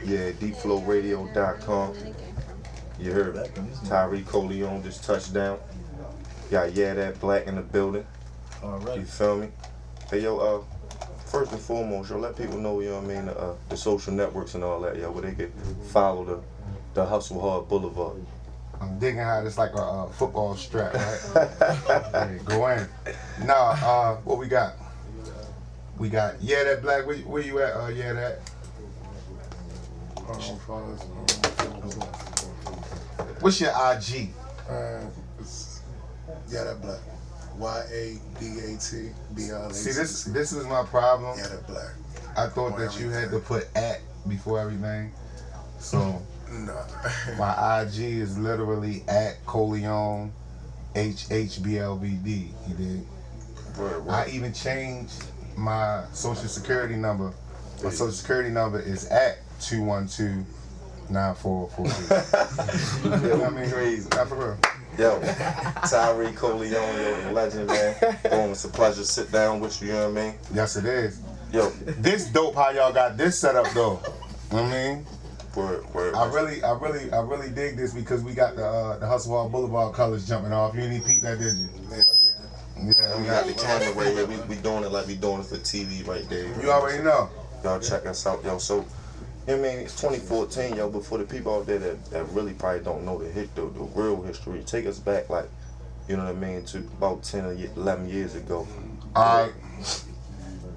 Yeah, deepflowradio.com. You heard Tyree, Colion just touched down. Got Yadat, Blacc in the building. You feel me? Hey, yo, first and foremost, yo, let people know, you know what I mean, the social networks and all that, yo, where they can follow the Hustle Hard Boulevard. I'm digging how it's like a football strap, right? Hey, go in. Nah, what we got? We got Yadat Blacc. Where you at, Yadat? What's your IG? It's Yadat Blacc. YADAT. See, this is my problem. Yadat Blacc. I thought that you had to put at before everything. So no. My IG is literally at Colion HHBLBD. You dig? I even changed my social security number. My social security number is at 212-9443. You know what I mean? Crazy. Not for real. Yo, Tyree, Colion, yo, the legend, man. Boom, it's a pleasure to sit down with you, you know what I mean? Yes, it is. Yo. This dope how y'all got this set up, though. You know what I mean? Word. I really dig this because we got the Hustle Hard Boulevard colors jumping off. You didn't peep that, did you? Yeah, we got the camera right here. We doing it like we doing it for TV right there. You already know. Y'all check us out, yo. So, you know what I mean? It's 2014, yo, but for the people out there that really probably don't know the real history, take us back, like, you know what I mean, to about 10 or 11 years ago. All right.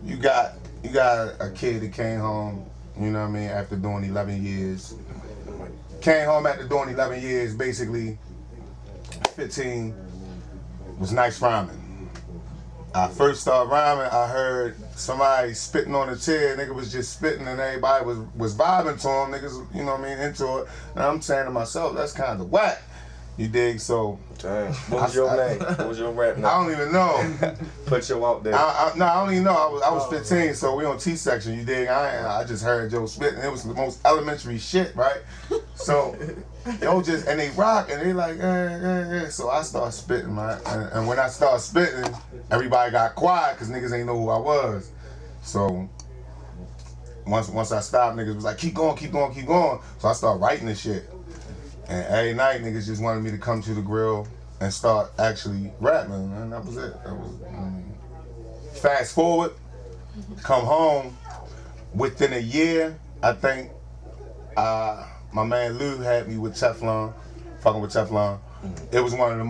You got a kid that came home, you know what I mean, after doing 11 years. Came home after doing 11 years, basically 15, was nice rhyming. I first started rhyming, I heard somebody spitting on the chair, nigga was just spitting and everybody was vibing to him, niggas, you know what I mean, into it. And I'm saying to myself, that's kind of whack. You dig? So. Damn. What was your name? What was your rap name? I don't even know. Put you out there. I don't even know. I was 15, so we on T section. You dig? I just heard Joe spitting. It was the most elementary shit, right? So, yo just and they rock and they like, So I start spitting, man. And when I start spitting, everybody got quiet because niggas ain't know who I was. So once I stopped, niggas was like, keep going. So I start writing this shit. And every night, niggas just wanted me to come to the grill and start actually rapping, and that was it. Fast forward, come home. Within a year, I think my man Lou had me with Teflon, fucking with Teflon. It was one of the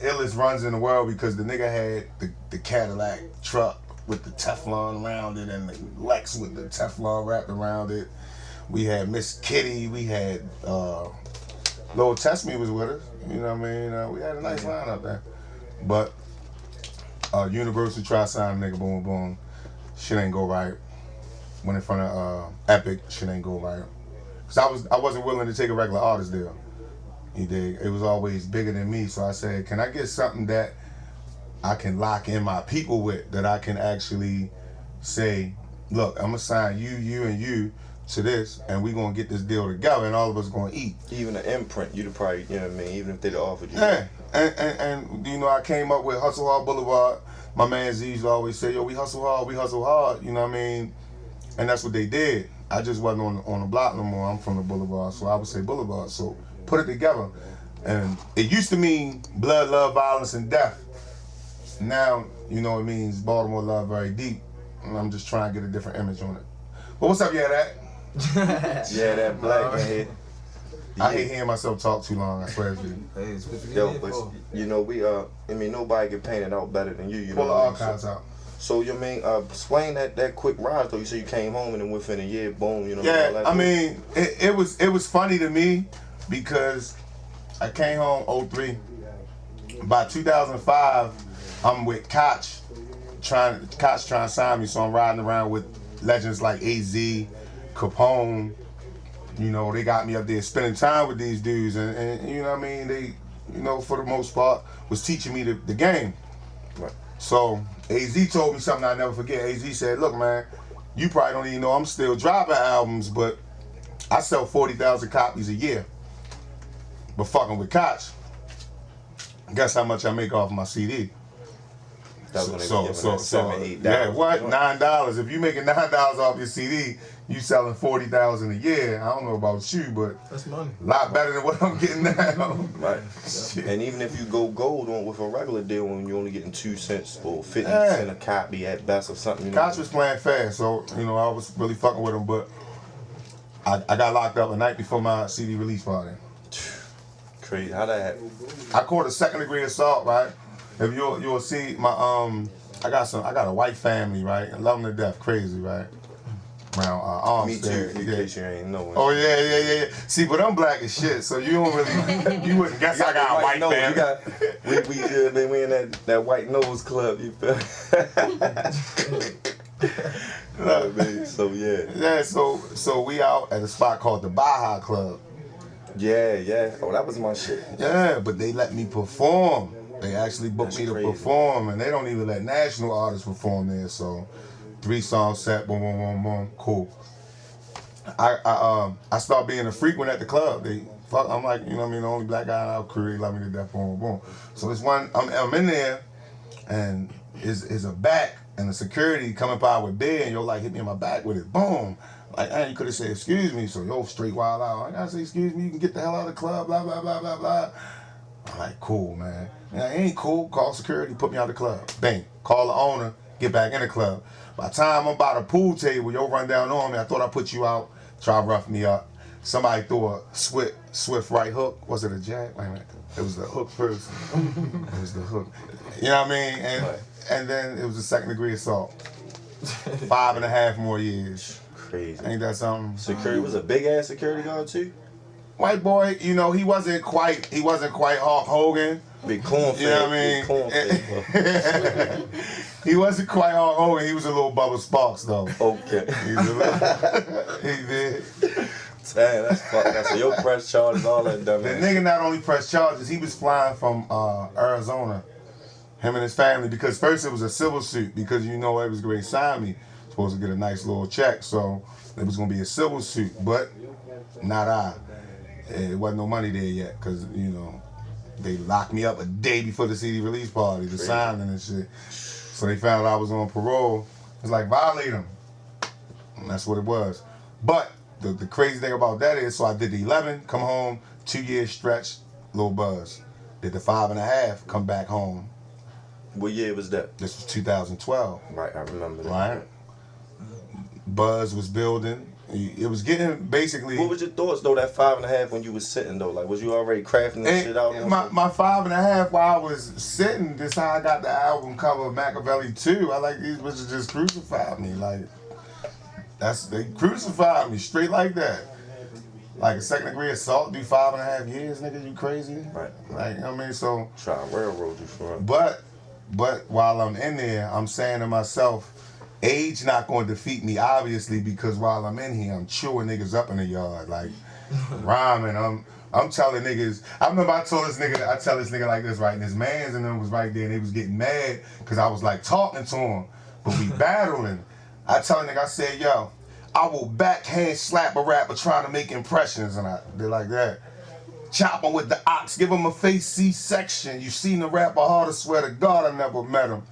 illest runs in the world because the nigga had the Cadillac truck with the Teflon around it and the Lex with the Teflon wrapped around it. We had Miss Kitty, we had Lil Test Me was with us, you know what I mean? We had a nice line up there. But Universal try sign nigga, boom, boom. Shit ain't go right. Went in front of Epic, shit ain't go right. Cause I wasn't willing to take a regular artist deal. You dig? It was always bigger than me, so I said, can I get something that I can lock in my people with, that I can actually say, look, I'm gonna sign you, and you to this, and we gonna get this deal together, and all of us gonna eat. Even an imprint, you'd probably, you know what I mean, even if they'd offered you. Yeah, and you know, I came up with Hustle Hard Boulevard. My man Z used to always say, yo, we hustle hard, you know what I mean? And that's what they did. I just wasn't on the block no more. I'm from the Boulevard, so I would say Boulevard. So put it together. And it used to mean blood, love, violence, and death. Now, you know, it means Baltimore love very deep. And I'm just trying to get a different image on it. But what's up, Yadat? Yadat Blacc in here. I hate hearing myself talk too long, I swear to you. Yo, but you know, I mean, nobody can paint it out better than you, you Pull know. the archives out. So, you mean, explain that quick rise, though. You said you came home and then within a year, boom, you know. Yeah, I mean, it was funny to me because I came home 03. By 2005, I'm with Koch trying to sign me, so I'm riding around with legends like AZ, Capone. You know, they got me up there spending time with these dudes, and you know what I mean, they, you know, for the most part, was teaching me the game. Right. So AZ told me something I'll never forget. AZ said, look, man, you probably don't even know I'm still dropping albums, but I sell 40,000 copies a year. But fucking with Koch, guess how much I make off my CD? That's when they were giving that $7, $8. Yeah, what? $9. If you making $9 off your CD, you selling 40,000 a year. I don't know about you, but that's money. A lot better than what I'm getting now. Right. And even if you go gold on with a regular deal, when you're only getting 2 cents or 50 cents a copy at best or something. You know? Koch was playing fast, so I was really fucking with him, but I got locked up a night before my CD release party. Crazy. How that happen? I caught a 2nd degree assault, right? If you'll see my I got a white family, right? I love them to death, crazy, right? Around Me too, in case you ain't knowing. Oh yeah. See, but I'm black as shit, so you don't really, you wouldn't guess I got a white family. We in that white nose club, you feel? So yeah. Yeah, so we out at a spot called the Baja Club. Yeah. Oh, that was my shit. Yeah, but they let me perform. They actually booked me to crazy. perform, and they don't even let national artists perform there. So 3-song set, boom, boom, boom, boom, cool. I start being a frequent at the club. I'm like, the only black guy in our crew. They love me to death, boom, boom. So this one, I'm in there, and is a back and the security coming by with beer, and like hit me in my back with it, boom. Like, hey, you could have said excuse me. So straight wild out. I gotta say excuse me. You can get the hell out of the club. Blah blah blah blah blah. I'm like, cool, man. Yeah, it ain't cool. Call security, put me out of the club. Bang. Call the owner, get back in the club. By the time I'm by the pool table, yo run down on me. I thought I put you out, try to rough me up. Somebody threw a swift right hook. Was it a jab? Wait a minute. It was the hook first. It was the hook. You know what I mean? And then it was a 2nd degree assault. 5.5 more years. Crazy. Ain't that something? Security was a big ass security guard too. White boy, he wasn't quite Hulk Hogan. Big cornfed. You know what I mean? He wasn't quite Hulk Hogan. He was a little Bubba Sparks though. Okay. He did. Damn, that's fucked. That's your press charges, all that dumb. The nigga not only pressed charges, he was flying from Arizona, him and his family, because first it was a civil suit because it was going to sign me, supposed to get a nice little check, so it was going to be a civil suit, but not I. It wasn't no money there yet because they locked me up a day before the CD release party, the signing and shit. So they found out I was on parole. It's like, violate him. And that's what it was. But the crazy thing about that is, so I did the 11, come home, 2 years stretch, little buzz. Did the 5.5, come back home. What year was that? This was 2012. Right, I remember that. Right. Buzz was building. It was getting basically. What was your thoughts though, that 5.5 when you was sitting though? Like, was you already crafting this shit out? My 5.5 while I was sitting, this how I got the album cover of Machiavelli 2. I like these bitches just crucified me. Like, they crucified me straight like that. Like a 2nd degree assault, do 5.5 years, nigga, you crazy? Right. Like, you know what I mean? So. Try to railroad you for it. But while I'm in there, I'm saying to myself, age not going to defeat me, obviously, because while I'm in here, I'm chewing niggas up in the yard, like rhyming. I'm telling niggas. I remember I tell this nigga like this, right? And his mans and them was right there, and they was getting mad because I was like talking to him, but we battling. I tell a nigga, I said, yo, I will backhand slap a rapper trying to make impressions, and they're like that. Chop him with the ox, give him a face C-section. You seen the rapper hard, I swear to God, I never met him.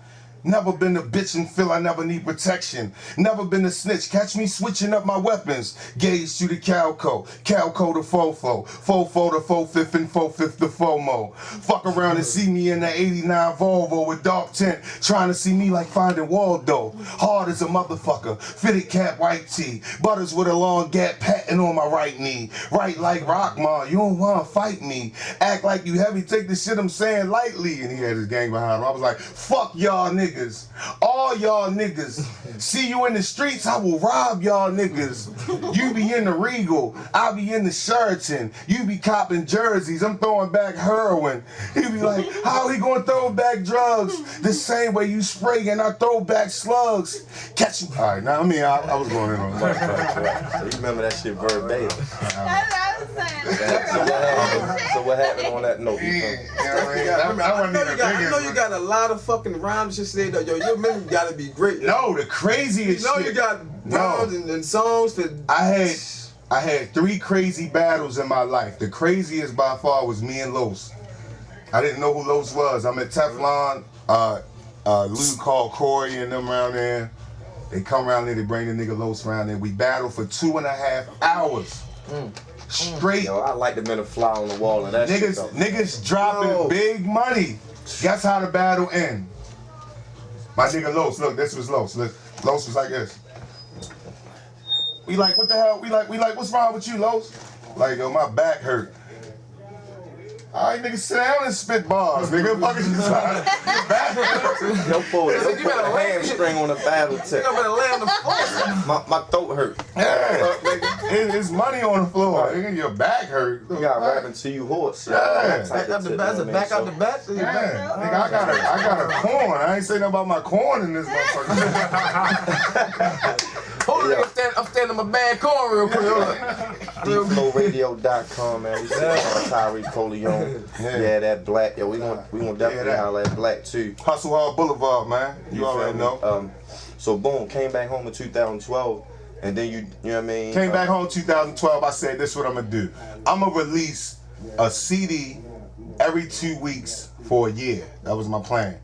Never been a bitch and feel I never need protection. Never been a snitch. Catch me switching up my weapons. Gauge to the Calco to Fofo. Fofo to 4/5 and 4/5 to FOMO. Fuck around and see me in the 89 Volvo with dark tint. Trying to see me like Finding Waldo. Hard as a motherfucker. Fitted cap, white tee. Butters with a long gap patting on my right knee. Right like Rockman, you don't wanna fight me. Act like you heavy, take the shit I'm saying lightly. And he had his gang behind him. I was like, fuck y'all niggas. All y'all niggas. See you in the streets, I will rob y'all niggas. You be in the Regal, I be in the Sheraton. You be copping jerseys, I'm throwing back heroin. He be like, how he gonna throw back drugs? The same way you spray and I throw back slugs. Catch me. Alright, now I was going in on that. So you remember that shit verbatim. That's what I was saying. So what happened on that note? I know you got a lot of fucking rhymes to say though. Yo, your memory gotta be great. No, the craziest shit. You got rhymes and songs to. I had 3 crazy battles in my life. The craziest by far was me and Los. I didn't know who Los was. I'm at Teflon. Lou called Corey and them around there. They come around there, they bring the nigga Los around there. We battle for 2.5 hours. Straight. Yo, I like the men to fly on the wall and that shit though. Niggas dropping big money. Guess how the battle end? My nigga Los, look, this was Los. Look, Los was like this. We like, what the hell? We like, what's wrong with you, Los? Like, yo, my back hurt. All right, nigga, sit down and spit bars, nigga. Fucking Yo, fool, you put a hamstring on the battle tip. You better lay on the floor. My throat hurt. Yeah. It's money on the floor. Nigga, your back hurt. You got rapping to you horse. Yeah. Back out the back, back out the back. Yeah. Nigga, I got a corn. I ain't saying nothing about my corn in this motherfucker. Hold on, I'm standing on my bad corn real quick. DeepFlowRadio.com, man. We see Tyree, Colion. Yeah, that Blacc. Yo, we gonna definitely holler at Blacc too. Hustle Hard Boulevard, man. You already know. So boom, came back home in 2012, and then you know what I mean? Came back home in 2012. I said, this is what I'm gonna do. I'm gonna release a CD every 2 weeks for a year. That was my plan.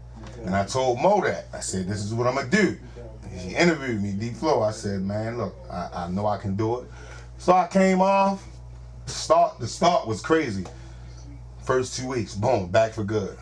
And I told Mo that. I said, this is what I'm gonna do. He interviewed me, Deep Flow. I said, man, look, I know I can do it. So I came off. The start was crazy. First 2 weeks, boom, back for good.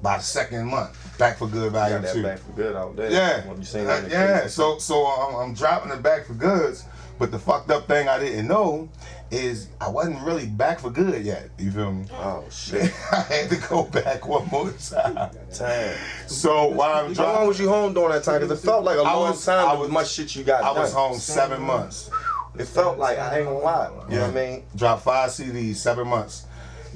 By the second month, back for good volume 2. Back for good out there. Yeah, You seen that yeah. So I'm dropping it back for goods. But the fucked up thing I didn't know is I wasn't really back for good yet. You feel me? Oh shit. I had to go back one more time. Damn. So while I'm How long was you home during that time? Because it felt like a long time. I With much shit you got I done. was home 7 months. It felt like, I ain't gonna lie. You know what I mean? Dropped 5 CDs, 7 months.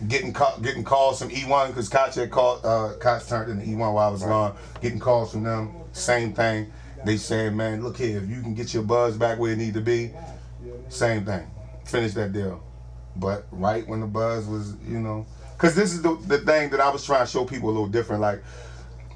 Getting calls from E1 because Koch had called. Koch turned into E1 while I was gone. Getting calls from them, same thing. They said, man, look here, if you can get your buzz back where it need to be, same thing. Finish that deal. But right when the buzz was, you know, because this is the thing that I was trying to show people a little different. Like,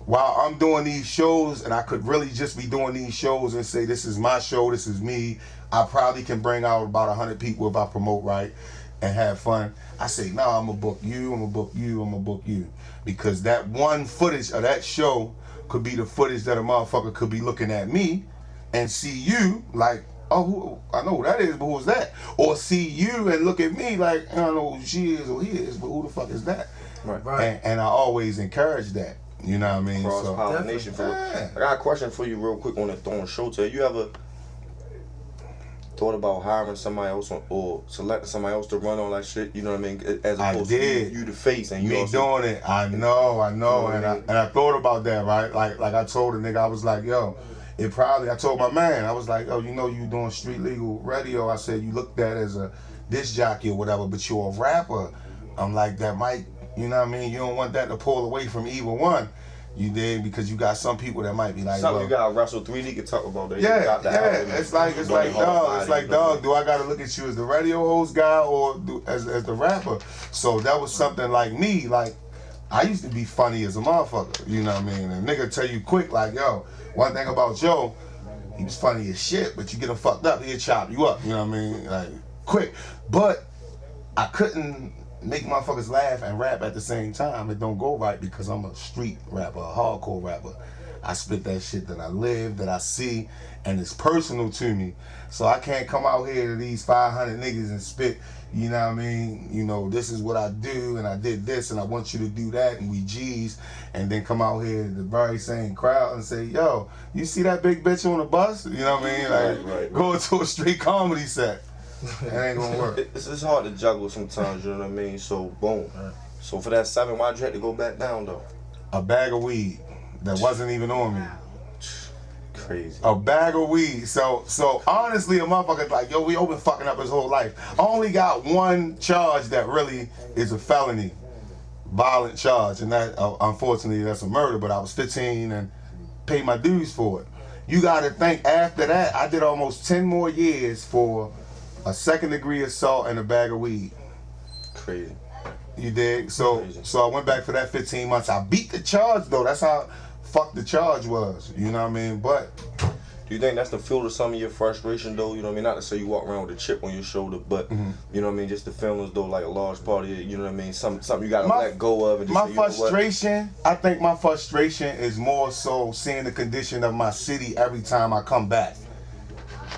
while I'm doing these shows, and I could really just be doing these shows and say, this is my show, this is me, I probably can bring out about 100 people if I promote right and have fun. I say, no, I'm gonna book you, I'm gonna book you, I'm gonna book you. Because that one footage of that show could be the footage that a motherfucker could be looking at me and see you like, oh, I know who that is, but who's that? Or see you and look at me like, I don't know who she is or he is, but who the fuck is that? Right. And I always encourage that. You know what I mean? Cross-pollination. Yeah. I got a question for you real quick on the throwing show tail. You ever thought about hiring somebody else or selecting somebody else to run all that shit? You know what I mean? As opposed to you the face and you me also doing it. I know. And I thought about that, right? Like I told the nigga, I was like, yo, I told my man, I was like, oh, you know you doing street legal radio. I said, you looked at as a disc jockey or whatever, but you're a rapper. I'm like, that might, you know what I mean? You don't want that to pull away from either one. You did, because you got some people that might be like, something you got Russell 3D can talk about that. Yeah. It's like dog, do I gotta look at you as the radio host guy or as the rapper? So that was something like me, like I used to be funny as a motherfucker, you know what I mean? And nigga tell you quick, like, yo, one thing about Joe, he was funny as shit, but you get him fucked up, he'll chop you up, you know what I mean? Like, quick. But I couldn't make motherfuckers laugh and rap at the same time. It don't go right because I'm a street rapper, a hardcore rapper. I spit that shit that I live, that I see, and it's personal to me. So I can't come out here to these 500 niggas and spit, you know what I mean? You know, this is what I do, and I did this, and I want you to do that, and we G's, and then come out here to the very same crowd and say, yo, you see that big bitch on the bus? You know what I mean? Like, right. Go to a street comedy set. That ain't gonna work. It's hard to juggle sometimes, you know what I mean? So, boom. So for that 7, why'd you have to go back down, though? A bag of weed that wasn't even on me. Crazy. A bag of weed. So honestly, a motherfucker's like, yo, we been fucking up his whole life. I only got one charge that really is a felony, violent charge, and that, unfortunately, that's a murder, but I was 15 and paid my dues for it. You gotta think, after that, I did almost 10 more years for a 2nd-degree assault and a bag of weed. Crazy. You dig? So I went back for that 15 months. I beat the charge though. That's how fucked the charge was. You know what I mean? But Do you think that's the fuel to some of your frustration though? You know what I mean? Not to say you walk around with a chip on your shoulder, but you know what I mean? Just the feelings though, like a large part of it, you know what I mean? Something you gotta let go of. And just my say, you know frustration, I think my frustration is more so seeing the condition of my city every time I come back.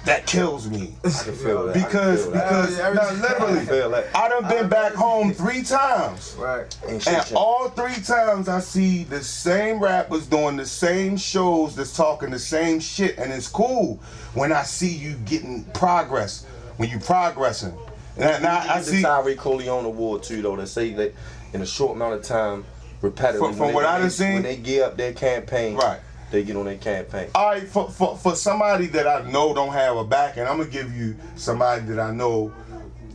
That kills me. I can feel that. Because literally, I done been back home 3 times. Right. And all 3 times I see the same rappers doing the same shows that's talking the same shit, and it's cool when I see you getting progress, when you progressing. And I see the Tyree Colion award too though, that say that in a short amount of time, repetitively, from what I done seen, when they gear up their campaign, right. They get on their campaign. All right, for somebody that I know don't have a back, and I'm gonna give you somebody that I know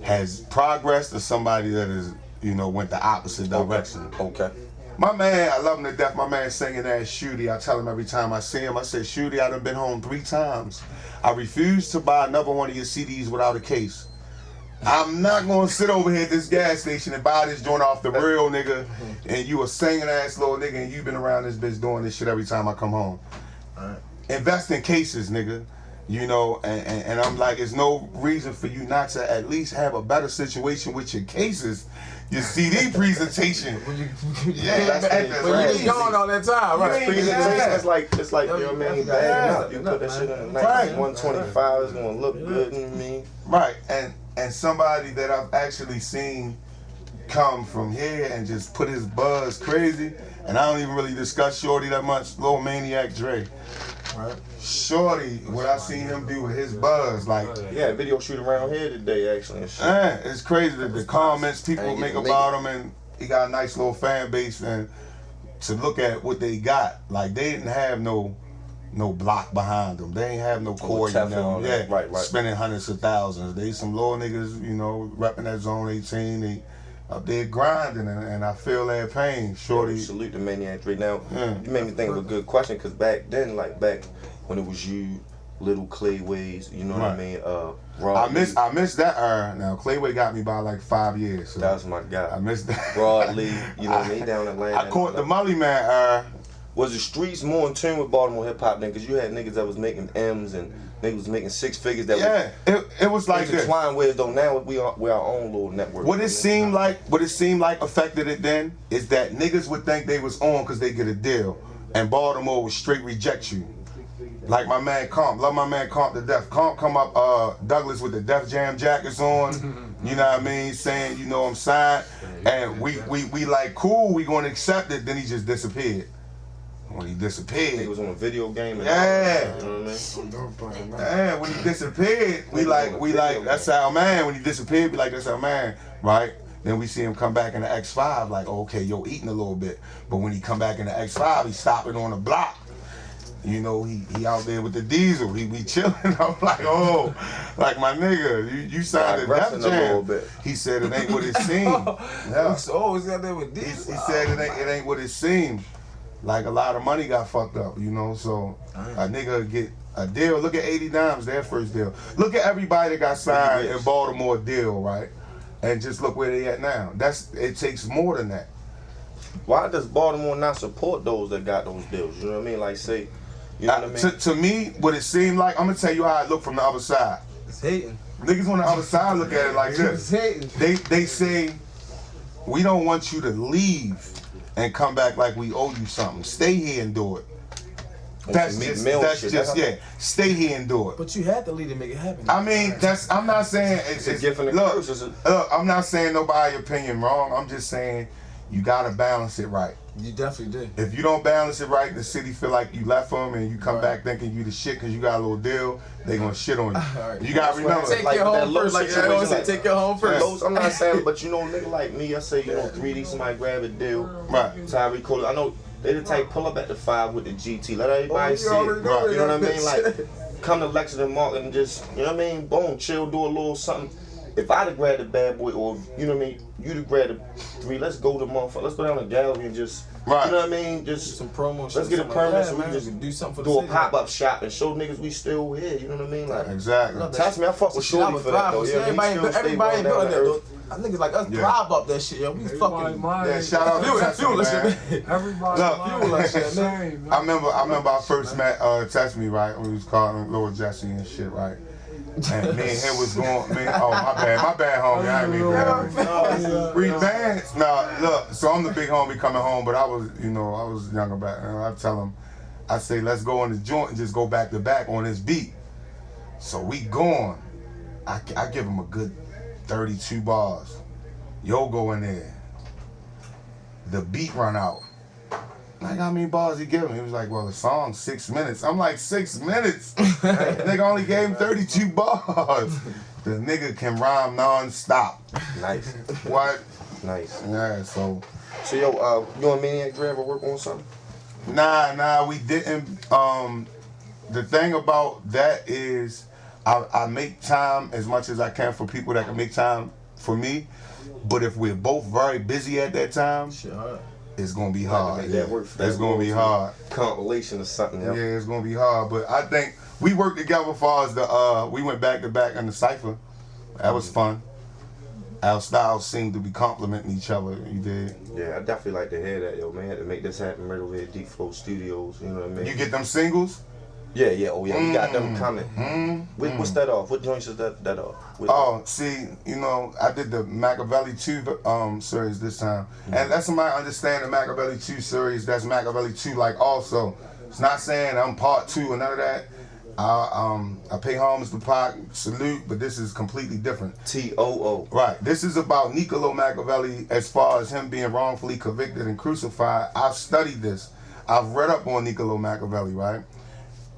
has progressed, or somebody that is, you know, went the opposite direction. Okay. My man, I love him to death. My man singing that Shooty. I tell him every time I see him, I say, Shooty, I done been home 3 times. I refuse to buy another one of your CDs without a case. I'm not gonna sit over here at this gas station and buy this joint off the real nigga, and you a singing ass little nigga, and you been around this bitch doing this shit every time I come home. Right. Invest in cases, nigga. You know, and I'm like, there's no reason for you not to at least have a better situation with your cases. Your CD presentation. Yeah, But you ain't gone all that time, right? Presentation is like, it's like, you know what I mean? Bag, you put that shit in a nice Right. 125, it's gonna look good, you know what I mean? Right, and somebody that I've actually seen come from here and just put his buzz crazy, and I don't even really discuss Shorty that much, Lil Maniac Dre. Right. Shorty, what I seen him do with his buzz, like, Yeah, video shoot around here today actually and shit. it's crazy that the comments people make about him, and he got a nice little fan base, and to look at what they got, like they didn't have no block behind them. They ain't have no cord in them. Yeah, right. Spending hundreds of thousands. They some little niggas, you know, repping that zone 18. They up there grinding, and I feel that pain. Shorty. Salute the Maniac Dre. Now, you made me think of a good question, because back then, like back when it was you, Little Clayways, you know what I mean? I miss that era. Now Clayway got me by like 5 years. So that was my guy. I missed that. Broadly, you know what I mean? Down in Atlanta. I caught the Molly Man era. Was the streets more in tune with Baltimore hip hop then? Because you had niggas that was making M's and niggas was making 6 figures that it was like this. Intertwined with, though now we're our own little network. What it seemed like affected it then is that niggas would think they was on because they get a deal, and Baltimore would straight reject you. Like my man Comp, love my man Comp to death. Comp come up, Douglas with the Def Jam jackets on, you know what I mean, saying, you know, I'm signed, and we like, cool, we gonna accept it, then he just disappeared. When he disappeared. He was on a video game. And yeah. You know what I mean? Yeah, when he disappeared, we like, that's our man. When he disappeared, we like, that's our man, right? Then we see him come back in the X5, like, okay, yo, eating a little bit. But when he come back in the X5, he stopping on the block. You know, he out there with the diesel. He be chilling. I'm like, oh, like my nigga, you signed a Def Jam. He said it ain't what it seemed. Yeah. Oh, he's out there with diesel. He said it ain't what it seemed. Like a lot of money got fucked up, you know, so a nigga get a deal. Look at 80 Dimes, their first deal. Look at everybody that got signed in Baltimore deal, right? And just look where they at now. It takes more than that. Why does Baltimore not support those that got those deals? You know what I mean? Like, say, you know what I mean? To me, what it seemed like, I'm gonna tell you how it looked from the other side. It's hating. Niggas on the other side look at it like this. It's hating. They say, we don't want you to leave and come back like we owe you something. Stay here and do it. That's just stay here and do it. But you had to leave to make it happen. I mean, I'm not saying it's a gift and a curse. Look, I'm not saying nobody's opinion wrong. I'm just saying you gotta balance it right. You definitely did. If you don't balance it right, the city feel like you left them, and you come back thinking you the shit because you got a little deal, they gonna shit on you. Right. You gotta remember. Take your home first. Like I always say, take your home first. Those, I'm not saying, but you know, nigga like me, I say, you know, 3D, somebody grab a deal. Right. Tyree Colion. I know they the type pull up at the 5 with the GT. Let everybody see it. Right. You know what I mean? Like, come to Lexington Market and just, you know what I mean? Boom, chill, do a little something. If I'd have grabbed the bad boy, or you know what I mean, you'd have grabbed the 3. Let's go to motherfucker. Let's go down to the gallery and just, you know what I mean? Just some promo. Let's get a permit so we can just do something for do the a city. pop-up shop and show niggas we still here. You know what I mean? Like, Exactly. trust me, I fuck with Shorty for that though. Yeah, everybody built there. niggas like us thrive up that shit, yo. We fucking shout out to fuel that man. shit, man. Everybody Fuel that shit, man. I remember I first met Test Me, right? We was calling Lord Jesse and shit, right? And me and him was going, my bad, homie. I ain't mean that. Read bands. Nah, look, so I'm the big homie coming home, but I was younger back then. I tell him, I say, let's go in the joint and just go back to back on this beat. So we going. I give him a good 32 bars. Yo go in there. The beat run out. Like, how many bars he give him? He was like, well, the song's 6 minutes. I'm like, 6 minutes? Nigga only gave him 32 bars. The nigga can rhyme non-stop. Nice. What? Nice. Yeah, so yo, you and Maniac Dre ever work on something? Nah, we didn't. The thing about that is I make time as much as I can for people that can make time for me. But if we're both very busy at that time, it's gonna be hard. It's gonna be hard. Compilation or something. Yeah, it's gonna be hard. But I think we worked together as far as we went back to back in the cypher. That was fun. Our styles seemed to be complementing each other. You did. Yeah, I definitely like to hear that, yo, man. To make this happen right over here at Deep Flow Studios. You know what I mean? You get them singles? Yeah. Oh yeah, we got them coming. What's that off? What joints is that off? See, I did the Machiavelli 2 series this time. And let somebody understand the Machiavelli 2 series, that's Machiavelli 2 like also. It's not saying I'm part 2 or none of that. I pay homage to Pac, salute, but this is completely different. T.O.O. Right. This is about Niccolo Machiavelli as far as him being wrongfully convicted and crucified. I've studied this. I've read up on Niccolo Machiavelli, right?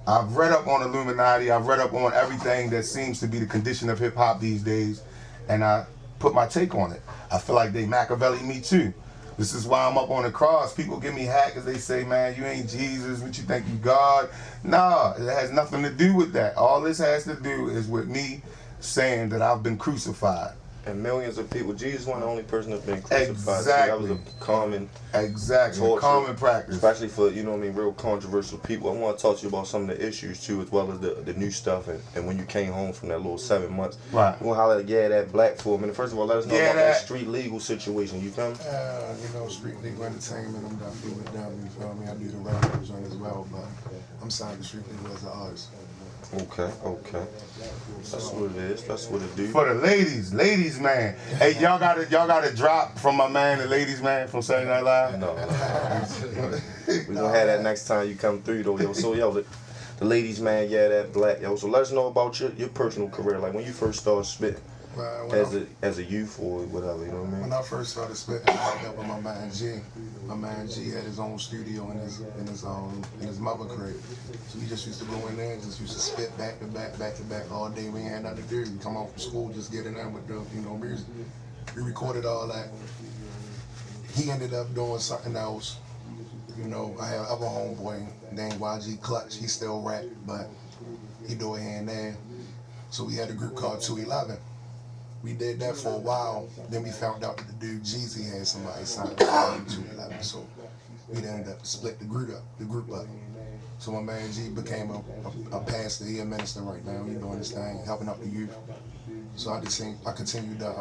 I've read up on Illuminati. I've read up on everything that seems to be the condition of hip hop these days, and I put my take on it. I feel like they Machiavelli me too. This is why I'm up on the cross. People give me hack because they say, man, you ain't Jesus, what you think you God? Nah, it has nothing to do with that. All this has to do is with me saying that I've been crucified. And millions of people. Jesus wasn't the only person that's been crucified. Exactly. So that was a common torture, common practice. Especially for, real controversial people. I want to talk to you about some of the issues too, as well as the new stuff and when you came home from that little 7 months. Right. We'll holler at Yadat Blacc for a minute. First of all, let us know about that street legal situation. You feel me? Street legal entertainment, I'm definitely with them, you feel me? I do the record joint as well, but I'm signed to street legal as an artist. Okay. That's what it is. That's what it do. For the ladies man. Hey, y'all gotta drop from my man, the ladies man from Saturday Night Live. No. We gonna have that next time you come through though, yo. So yo, the ladies man, that Blacc, yo. So let us know about your personal career, like when you first started spitting. As a youth or whatever, you know what I mean? When I first started spitting, I hooked up with my man G. My man G had his own studio in his mother crib. So we just used to go in there and just used to spit back to back all day. We ain't had nothing to do. We come home from school, just get in there with the music. We recorded all that. He ended up doing something else. I had another homeboy named YG Clutch. He still rap, but he do it here and there. So we had a group called 211. We did that for a while. Then we found out that the dude Jeezy had somebody signed to 211. So we ended up split the group up. So my man G became a pastor. He a minister right now. He doing his thing, helping out the youth. So I continued to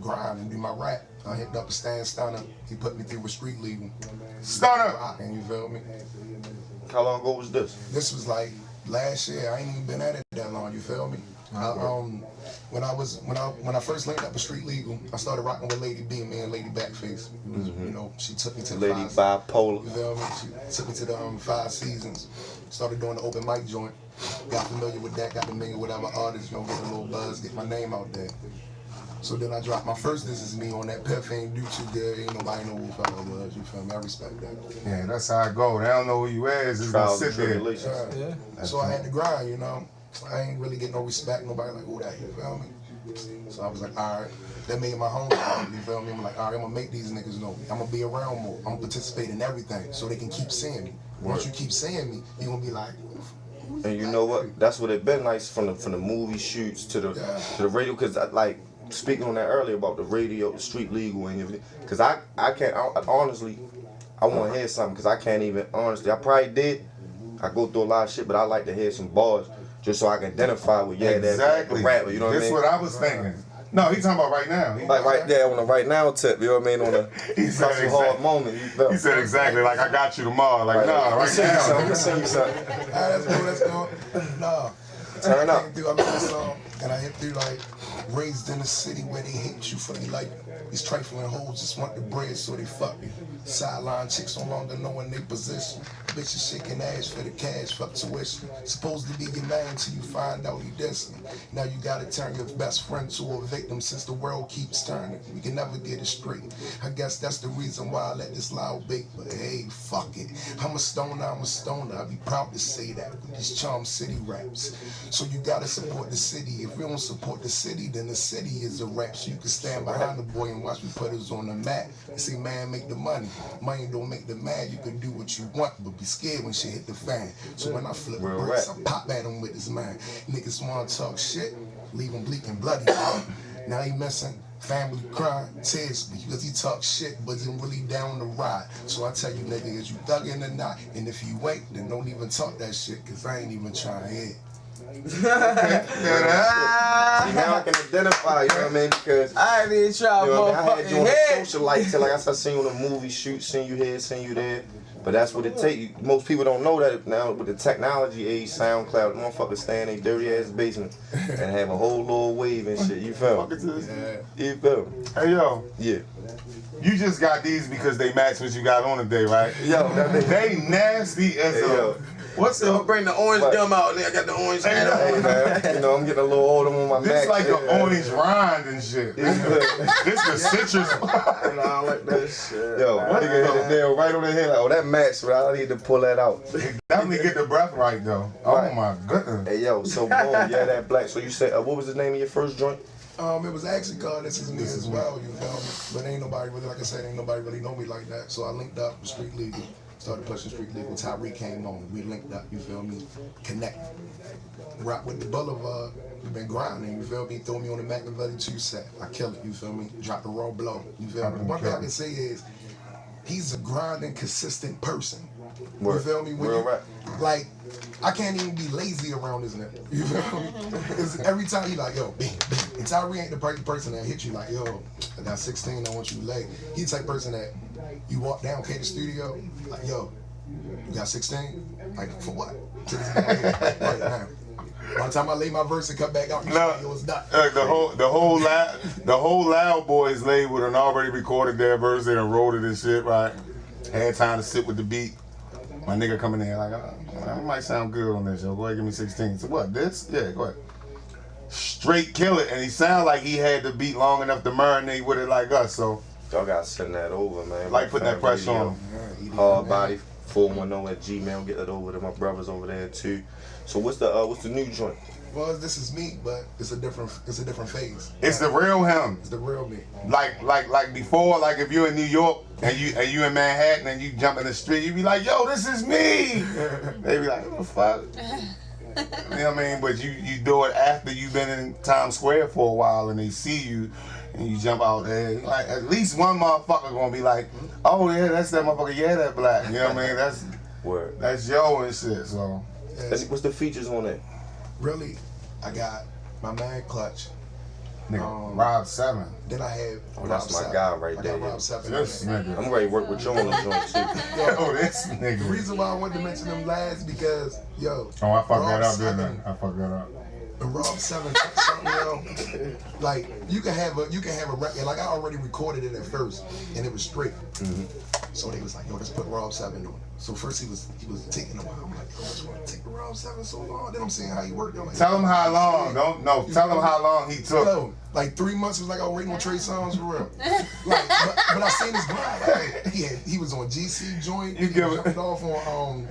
grind and do my rap. I hit up a Stan Stunner. He put me through with street legal. Stunner! And you feel me? How long ago was this? This was like last year. I ain't even been at it that long. You feel me? When I first linked up with Street Legal, I started rocking with Lady B, me and Lady Backface. She took me to the Lady Bipolar. You feel me? She took me to the 5 seasons. Started doing the open mic joint. Got familiar with that. Got familiar with other artists. Get a little buzz, get my name out there. So then I dropped my first This Is Me on that Piff Ain't Do Too Good. Ain't nobody know who fella was. You feel me? I respect that. Yeah, that's how I go. They don't know who you is. It's gonna sit there. Yeah. So I had to grind, I ain't really get no respect. Nobody like, who that, you feel me? So I was like, all right. That made my home, you feel me? I'm like, all right, I'm gonna make these niggas know me. I'm gonna be around more. I'm gonna participate in everything so they can keep seeing me. Once you keep seeing me, you're gonna be like, and you know what? That's what it been nice from the movie shoots to the radio, because like speaking on that earlier about the radio, the street legal and everything. Because I honestly, I want to hear something because I can't even honestly. I probably did. I go through a lot of shit, but I like to hear some bars just so I can identify with that rapper. You know what I mean? That's what I was thinking. No, he talking about right now. Like right there on the right now tip, you know what I mean? On the He said hustle hard moment. You feel? He said exactly like I got you tomorrow. Like nah, right now. Let's sing you something. Alright, let's go. Nah. Turn up. I made a song and I hit through like raised in a city where they hate you for they like you. These trifling hoes just want the bread so they fuck you. Sideline chicks no longer knowing their position. Bitches shaking ass for the cash, fuck tuition. Supposed to be your man till you find out he dissing. Now you gotta turn your best friend to a victim since the world keeps turning. We can never get it straight. I guess that's the reason why I let this loud bake. But hey, fuck it. I'm a stoner. I'd be proud to say that with these Charm City raps. So you gotta support the city. If we don't support the city, then the city is a rap. So you can stand behind the boy and watch me put us on the map. And say, man, make the money. Money don't make the man. You can do what you want, but be scared when shit hit the fan. So when I flip Real bricks, rap. I pop at him with his man. Niggas wanna talk shit, leave him bleak and bloody. Now he messing, family crying, tears because he talk shit, but isn't really down the ride. So I tell you nigga, is you thuggin' or not? And if you ain't, then don't even talk that shit, cause I ain't even trying to hear. See, now I can identify, you know what I mean? Because I ain't even try, you know what I mean? I had you on the motherfucking social life till like I said, seen you on a movie shoot, seen you here, seen you there. But that's what it take. Most people don't know that now with the technology age, SoundCloud, motherfuckers stay in their dirty ass basement and have a whole little wave and shit. You feel me? You feel me? Hey yo, Yeah. you just got these because they match what you got on today, right? Yo, They nasty as Hey, yo. What's So up? bring the orange What? gum out. I got the orange hat Hey on. man, you know I'm getting a little older on my This Mac. like shit, the man. orange rind and shit. Yeah. This the citrus. And I like that shit. Yo, What nigga hit the- the nail right on the head. Like, oh, that match, bro. I need to pull that out. Definitely get the breath right though. Oh Right. my goodness. Hey, yo, so boom, yeah, that Blacc. So you said, what was the name of your first joint? It was actually called This Is Me as well, you feel me? But ain't nobody really, like I said, ain't nobody really know me like that. So I linked up with Street Legal. Started pushing Street Legal. Tyree came on. We linked up, you feel me? Connect. Rock with the Boulevard. We've been grinding, you feel me? Throw me on the Machiavelli 2 set. I kill it, you feel me? Drop the raw blow, you feel me? One thing I can say is, he's a grinding, consistent person. Word. You feel me? When Real you- rap. Like, I can't even be lazy around this nigga. You feel me? It's every time he like, yo, bing, bing. And Tyree ain't the person that hit you like, yo, I got 16, I want you late. He's the type of person that you walk down, okay, the studio, like, yo, you got 16? Like, for what? To this day, right now. By the time I lay my verse and come back out, it was done. The whole Loud Boys label done already recorded their verse, they done wrote it and shit, right? Had time to sit with the beat. My nigga coming in like, I might sound good on this, yo. Go ahead, give me 16. So what, this? Yeah, go ahead. Straight kill it, and he sound like he had the beat long enough to marinate with it like us, so. Y'all gotta send that over, man. Like putting that pressure on him. Hard body 410 at Gmail. Get that over to my brothers over there too. So what's the new joint? Well, This Is Me, but it's a different phase. It's the real him. It's the real me. Like before, like if you're in New York and you in Manhattan and you jump in the street, you be like, yo, this is me. They be like, what the fuck? You know what I mean? But you do it after you've been in Times Square for a while and they see you and you jump out there. Like at least one motherfucker gonna be like, oh yeah, that's that motherfucker, yeah, that Blacc. You know what I mean? Word. That's yo and shit, so. What's the features on it? Really, I got my man Clutch. Nigga, Rob 7. Then I had Oh, that's Rob my 7. guy right I there, got yeah. Rob 7. This nigga. I'm ready to work with you on the joint too. Yo, this The nigga. reason why I wanted to mention them last because, yo, Oh, I fucked that Rob up, didn't 7 I? I fucked that up. And Rob 7 took something, yo. Like you can have a record. Like I already recorded it at first, and it was straight. So they was like, yo, let's put Rob 7 on it. So first he was taking a while. I'm like, yo, what's wrong? Take the Rob 7 so long. Then I'm seeing how he worked. I'm like, Tell him how long. Tell him how long he took. Yo, like 3 months. It was like I was waiting on Trey Songz for real. Like, but I seen his grind. Like, he was on GC joint. You He give it- jumped off on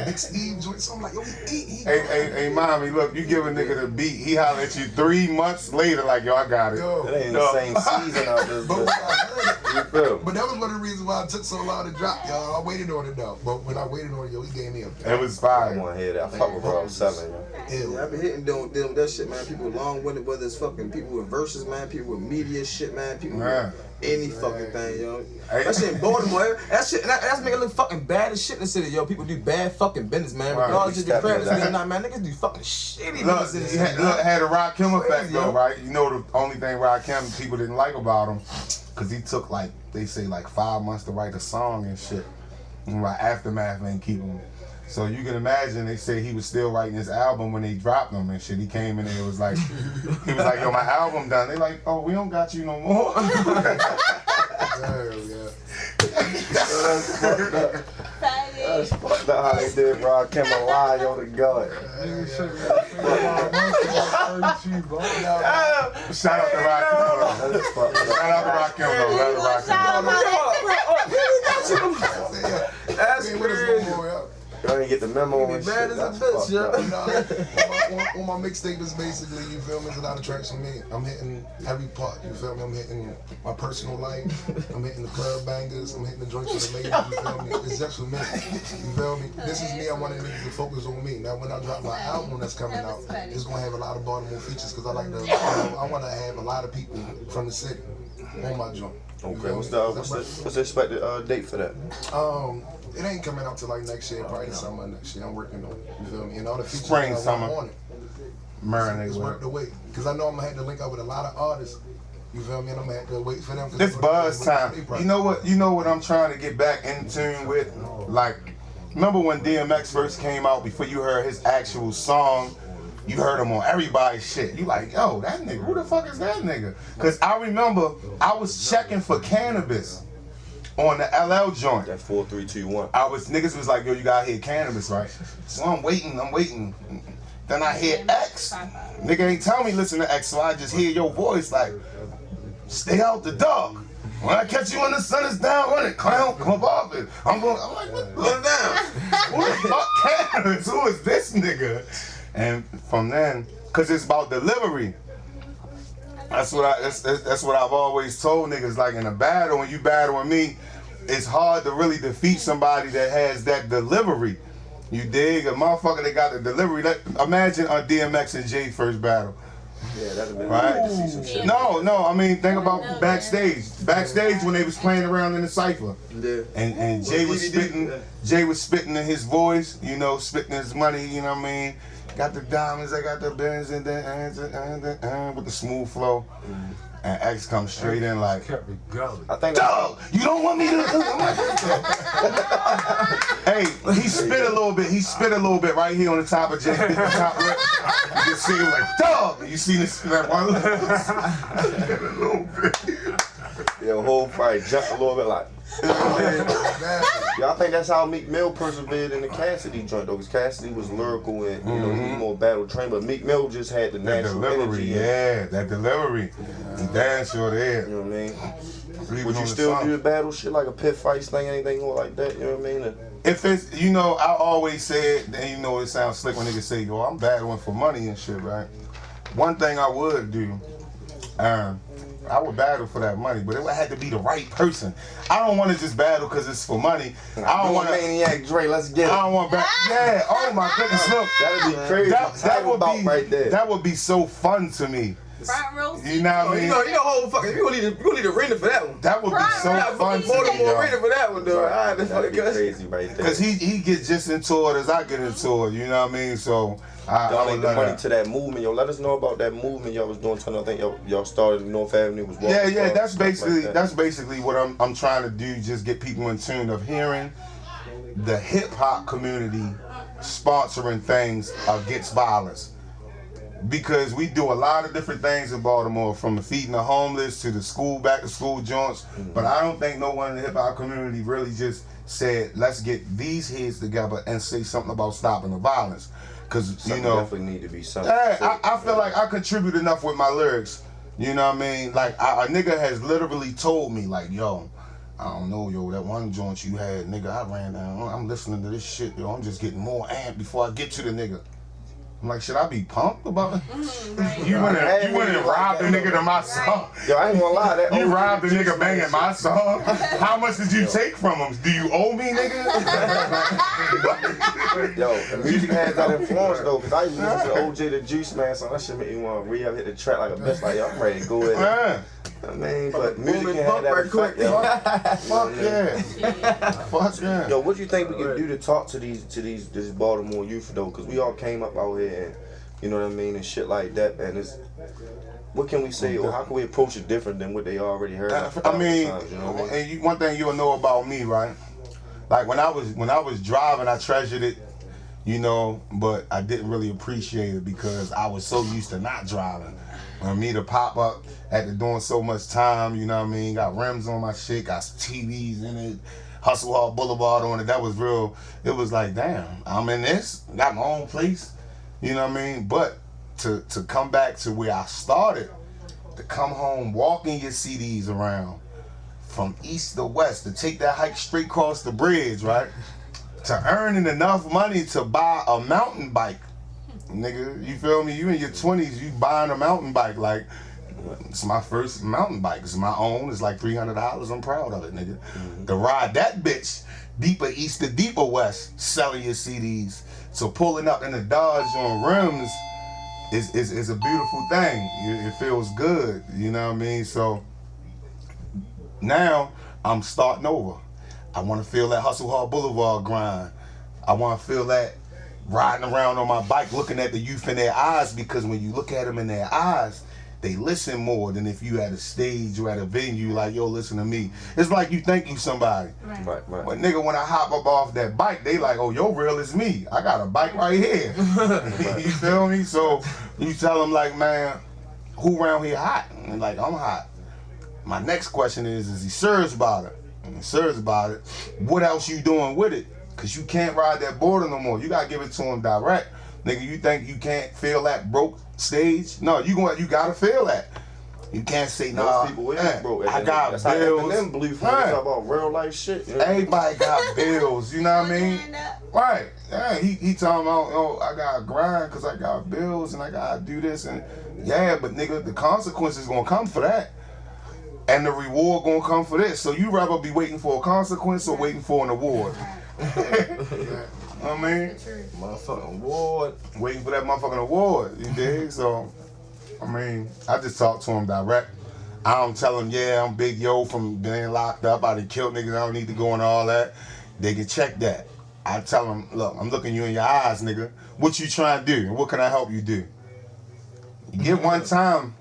Big Steve joint. So I'm like, yo, he Hey, mommy, look, you give a nigga the beat, he holler at you 3 months later like, yo, I got it. yo. It ain't the same season out this. But when I heard it, You feel me? But that was one of the reasons why it took so long to drop, y'all. I waited on it though. but when I waited on yo, he gave me a. It was I fire. want to hear that. I fuck with Rob 7, yo. Ew. I been hitting dealing with that shit, man. People long-winded, whether it's fucking people with verses, man. People with media shit, man. People Man. with any fucking thing, yo. Hey. That shit in Baltimore. That shit, that's making it look fucking bad as shit in the city, yo. People do bad fucking business, man. Right. Regardless of your credits, Step man. in Nah, man, niggas do fucking shitty Look, business in the he city. had a Rakim effect Crazy, though, yo. right? You know the only thing Rakim people didn't like about him, cause he took like they say like 5 months to write a song and shit. And like Aftermath ain't keep him. So you can imagine they say he was still writing his album when they dropped him and shit. He came in and it was like yo, my album done. They like, oh, we don't got you no more. Yeah. That's fucked up. That's fucked up how they did Rob Kim a lie on the gun. Shout out to Rakim. That's fucked up. Shout out to Rakim though. Shout out to Rakim. That's What is crazy. going on? Y'all didn't get the memo and shit. Mad as a That's bitch, fucked yo. up. On my mixtape is basically, you feel me, it's a lot of tracks for me. I'm hitting every part, you feel me? I'm hitting my personal life, I'm hitting the club bangers, I'm hitting the joints for the ladies, you feel me? It's just for me, you feel me? This is me, I want niggas to focus on me. Now when I drop my album that's coming out, it's gonna have a lot of Baltimore features because I like to, I wanna have a lot of people from the city on my joint. You Okay, feel what's me? the expected date for that? It ain't coming out till like next year, probably the summer next year. I'm working on it. You feel me? And all the features Spring, that I summer. want on it. Marinate It's with worth it. the wait. Because I know I'm gonna have to link up with a lot of artists. You feel me? And I'm gonna have to wait for them. 'cause It's they're buzz gonna time. wait for their You know what I'm trying to get back in tune with? Like, remember when DMX first came out, before you heard his actual song, you heard him on everybody's shit. You like, yo, that nigga, who the fuck is that nigga? Cause I remember I was checking for cannabis on the LL joint. That 4, 3, 2, 1. Niggas was like, yo, you gotta hear cannabis, right? So I'm waiting. Then I hear X. Nigga ain't tell me listen to X, so I just hear your voice like, stay out the dark. When I catch you when the sun is down, run it, clown, come off it. I'm like, what the down? Who the fuck cannabis? Who is this nigga? And from then, cause it's about delivery. That's what I've always told niggas. Like in a battle, when you battling me, it's hard to really defeat somebody that has that delivery. You dig? A motherfucker that got the delivery. Imagine on DMX and Jay first battle. Yeah, that'd have been Right? nice to see some shit. No, I mean think about backstage. Backstage when they was playing around in the cypher. Yeah. And Jay was spitting in his voice, you know, spitting his money, you know what I mean? Got the diamonds, I got the Benz and then with the smooth flow. And X comes straight in like, I think dog, you don't want me to. Hey, he spit a little bit right here on the top of Jay's top lip. You can see him like, dog. You see this that one a little bit. your whole fight jumped a little bit like. Y'all think that's how Meek Mill persevered in the Cassidy joint though? Because Cassidy was lyrical and you know he was more battle trained, but Meek Mill just had the That natural delivery, energy. that delivery. He damn sure did. You know what I mean? Leaving Would on you the still song. do the battle shit like a pit fight thing, anything like that? You know what I mean? If it's, you know, I always said, and you know it sounds slick when niggas say, yo, I'm battling for money and shit, right? One thing I would do, I would battle for that money, but it would have to be the right person. I don't want to just battle because it's for money. I don't want to. Maniac Dre, let's get it. I don't want back. Yeah. Oh my goodness. Look. That'd be crazy. That would be right there. That would be so fun to me. Front row seat. You know what I mean? You know, whole fucking. You gonna need a arena for that one. That would be so fun to me. Baltimore arena Yo. for that one, though. Alright, that's That'd be fucking crazy right there. Cause he gets just into it as I get into it. You know what I mean? So I Donate would the love money that. to that movement, yo. Let us know about that movement y'all was doing. I think y'all started in North Avenue. Was walking Yeah. across, That's stuff like basically that. what I'm trying to do. Just get people in tune of hearing the hip hop community sponsoring things against violence. Because we do a lot of different things in Baltimore, from the feeding the homeless to the back to school joints. But I don't think no one in the hip hop community really just said, let's get these heads together and say something about stopping the violence. Because, you Something know, definitely need to be something. yeah, I feel like I contribute enough with my lyrics. You know what I mean? Like, a nigga has literally told me, like, yo, I don't know, yo, that one joint you had, nigga, I ran down. I'm listening to this shit, yo. I'm just getting more amped before I get to the nigga. I'm like, should I be pumped about it? Right. You went and robbed the nigga to my song. Yo, I ain't gonna lie, that You OG robbed the nigga juice banging man my song. How much did you take from him? Do you owe me, nigga? shit. Yo, the music has that influence though, cause I used to listen to OJ the Juice Man song. That shit make me want to re-up, hit the track like a bitch. Like, yo, I'm ready to go in. Man, I mean, but music Boom can and have bump that right effect, quick. yo. fuck yeah. Fuck yeah. Yo, what do you think we can do to talk to this Baltimore youth though? Cause we all came up out here and you know what I mean and shit like that. And it's what can we say or how can we approach it different than what they already heard? I mean, times, you know what I mean? and one thing you'll know about me, right? Like when I was driving, I treasured it, you know, but I didn't really appreciate it because I was so used to not driving. For me to pop up after doing so much time, you know what I mean? Got rims on my shit, got TVs in it, Hustle Hard Boulevard on it. That was real. It was like, damn, I'm in this, got my own place, you know what I mean? But to come back to where I started, to come home walking your CDs around from east to west, to take that hike straight across the bridge, right? To earning enough money to buy a mountain bike. Nigga, you feel me? You in your 20s, you buying a mountain bike. Like, it's my first mountain bike. It's my own. It's like $300. I'm proud of it, nigga. To ride that bitch deeper east to deeper west, selling your CDs. So pulling up in the Dodge on rims is a beautiful thing. It feels good, you know what I mean? So now I'm starting over. I want to feel that Hustle Hard Boulevard grind. I want to feel that riding around on my bike looking at the youth in their eyes, because when you look at them in their eyes, they listen more than if you at a stage or at a venue like, yo, listen to me. It's like you think you somebody. Right. But nigga, when I hop up off that bike, they like, oh, yo, real is me. I got a bike right here. You feel me? So you tell them like, man, who around here hot? And like, I'm hot. My next question is he serious about it? And he's serious about it. What else you doing with it? Cause you can't ride that border no more. You gotta give it to him direct. Nigga, you think you can't feel that broke stage? No, you gotta feel that. You can't say, nah, Most people is broke. I got that's bills. How Eminem believe when they talk about real life shit. You know? Everybody got bills, you know what I mean? Right. Yeah, he talking about, oh, I gotta grind cause I got bills and I gotta do this and yeah, but nigga, the consequences gonna come for that. And the reward gonna come for this. So you rather be waiting for a consequence or waiting for an award? I mean, Motherfucking award. waiting for that motherfucking award, you dig? So, I mean, I just talk to him direct. I don't tell him, yeah, I'm Big Yo from being locked up. I done killed niggas. I don't need to go and all that. They can check that. I tell them, look, I'm looking you in your eyes, nigga. What you trying to do? What can I help you do? You get one time,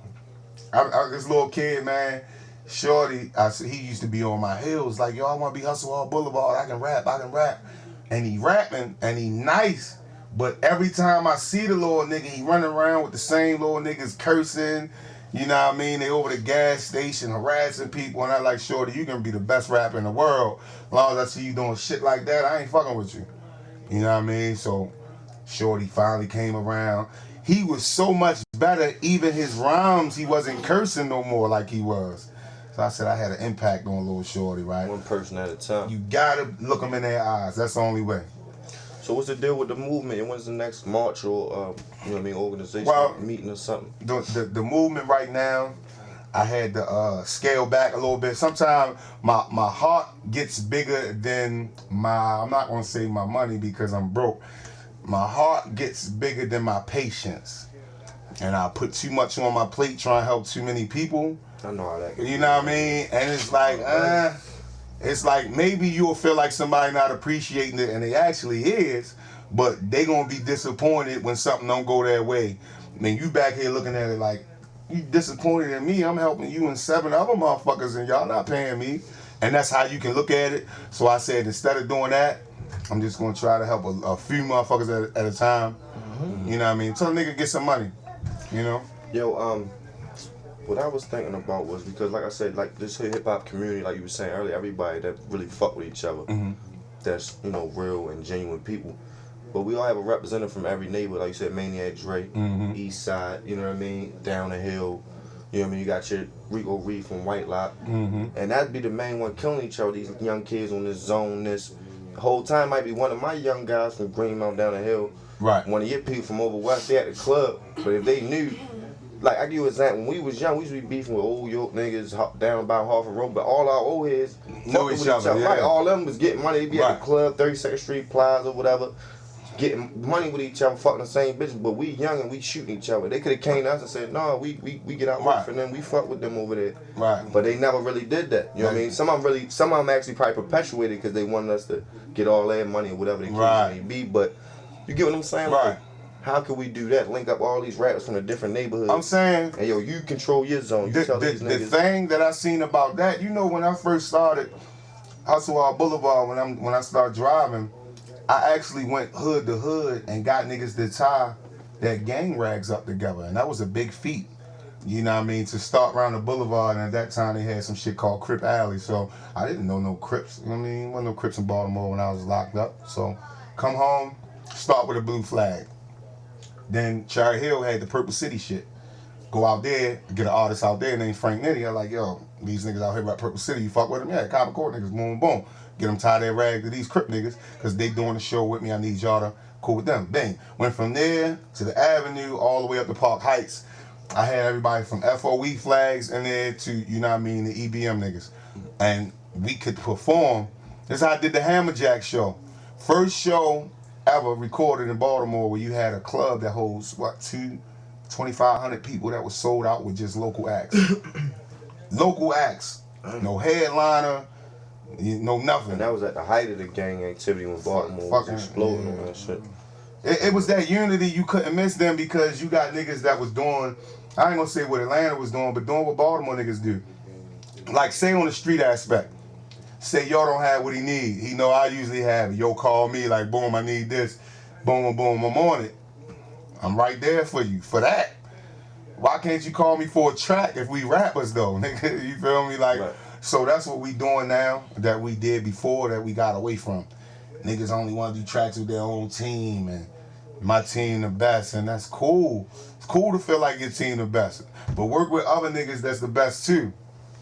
this little kid, man, Shorty, he used to be on my heels, like, yo, I want to be Hustle Hard Boulevard. I can rap. And he rapping, and he nice. But every time I see the little nigga, he running around with the same little niggas cursing. You know what I mean? They over the gas station harassing people, and I like, Shorty, you can be the best rapper in the world. As long as I see you doing shit like that, I ain't fucking with you. You know what I mean? So Shorty finally came around. He was so much better, even his rhymes, he wasn't cursing no more like he was. So I said I had an impact on little Shorty, right? One person at a time. You gotta look them in their eyes. That's the only way. So what's the deal with the movement? And when's the next march or you know what I mean, organization meeting or something? The movement right now, I had to scale back a little bit. Sometimes my heart gets bigger than I'm not gonna say my money because I'm broke. My heart gets bigger than my patience. And I put too much on my plate trying to help too many people. I know how that goes. You know what I mean? And it's like maybe you'll feel like somebody not appreciating it, and they actually is, but they gonna be disappointed when something don't go their way. I mean, you back here looking at it like, you disappointed in me, I'm helping you and 7 other motherfuckers and y'all not paying me. And that's how you can look at it. So I said, instead of doing that, I'm just gonna try to help a few motherfuckers at a time. Mm-hmm. You know what I mean? Until a nigga get some money, you know? Yo, what I was thinking about was because, like I said, like this hip hop community, like you were saying earlier, everybody that really fuck with each other, that's, you know, real and genuine people. But we all have a representative from every neighborhood, like you said, Maniac Dre, East Side, you know what I mean, down the hill, you know what I mean, you got your Rico Reed from White Lock, and that'd be the main one killing each other, these young kids on this zone, this. The whole time might be one of my young guys from Greenmount down the hill, Right. One of your people from over west, they at the club, but if they knew, like I give you an example, when we was young, we used to be beefing with old York niggas down about Harford Road, but all our old heads Knew each other, yeah. Right, all of them was getting money. They be at Right. the club, 32nd Street Plaza, whatever, getting money with each other, fucking the same bitches, but we young and we shooting each other. They could have came to us and said, no, we get out work Right. for them, we fuck with them over there. Right. But they never really did that. You know what I mean? Some of them actually probably perpetuated because they wanted us to get all their money or whatever the case Right. may be. But you get what I'm saying? Right. Like, how can we do that? Link up all these rappers from the different neighborhoods. I'm saying, and yo, you control your zone. You tell these the niggas. thing that I seen about that, you know, when I first started Hustle Boulevard, when I started driving, I actually went hood to hood and got niggas to tie their gang rags up together, and that was a big feat. You know what I mean? To start around the boulevard, and at that time they had some shit called Crip Alley, so I didn't know no Crips. You know what I mean? Wasn't no Crips in Baltimore when I was locked up. So come home, start with a blue flag. Then Cherry Hill had the Purple City shit. Go out there, get an artist out there named Frank Nitty. I'm like, yo, these niggas out here about Purple City, you fuck with them? Yeah, Copper Court niggas, boom, boom. Get them tie their rag to these Crip niggas, because they doing the show with me. I need y'all to cool with them. Bang. Went from there to the Avenue, all the way up to Park Heights. I had everybody from FOE flags in there to, you know what I mean, the EBM niggas. And we could perform. This is how I did the Hammerjack show. First show ever recorded in Baltimore where you had a club that holds, 2,500 people that was sold out with just local acts. Local acts. No headliner, no nothing. And that was at the height of the gang activity when Baltimore was exploding on that shit. It was that unity. You couldn't miss them because you got niggas that was doing, I ain't gonna say what Atlanta was doing, but doing what Baltimore niggas do. Like, say on the street aspect. Say y'all don't have what he need. He know I usually have it. Yo, call me like, boom, I need this. Boom, boom, I'm on it. I'm right there for you. For that. Why can't you call me for a track if we rappers though? Nigga, you feel me? Like, right. So that's what we doing now that we did before that we got away from. Niggas only want to do tracks with their own team and my team the best, and that's cool. It's cool to feel like your team the best. But work with other niggas that's the best too.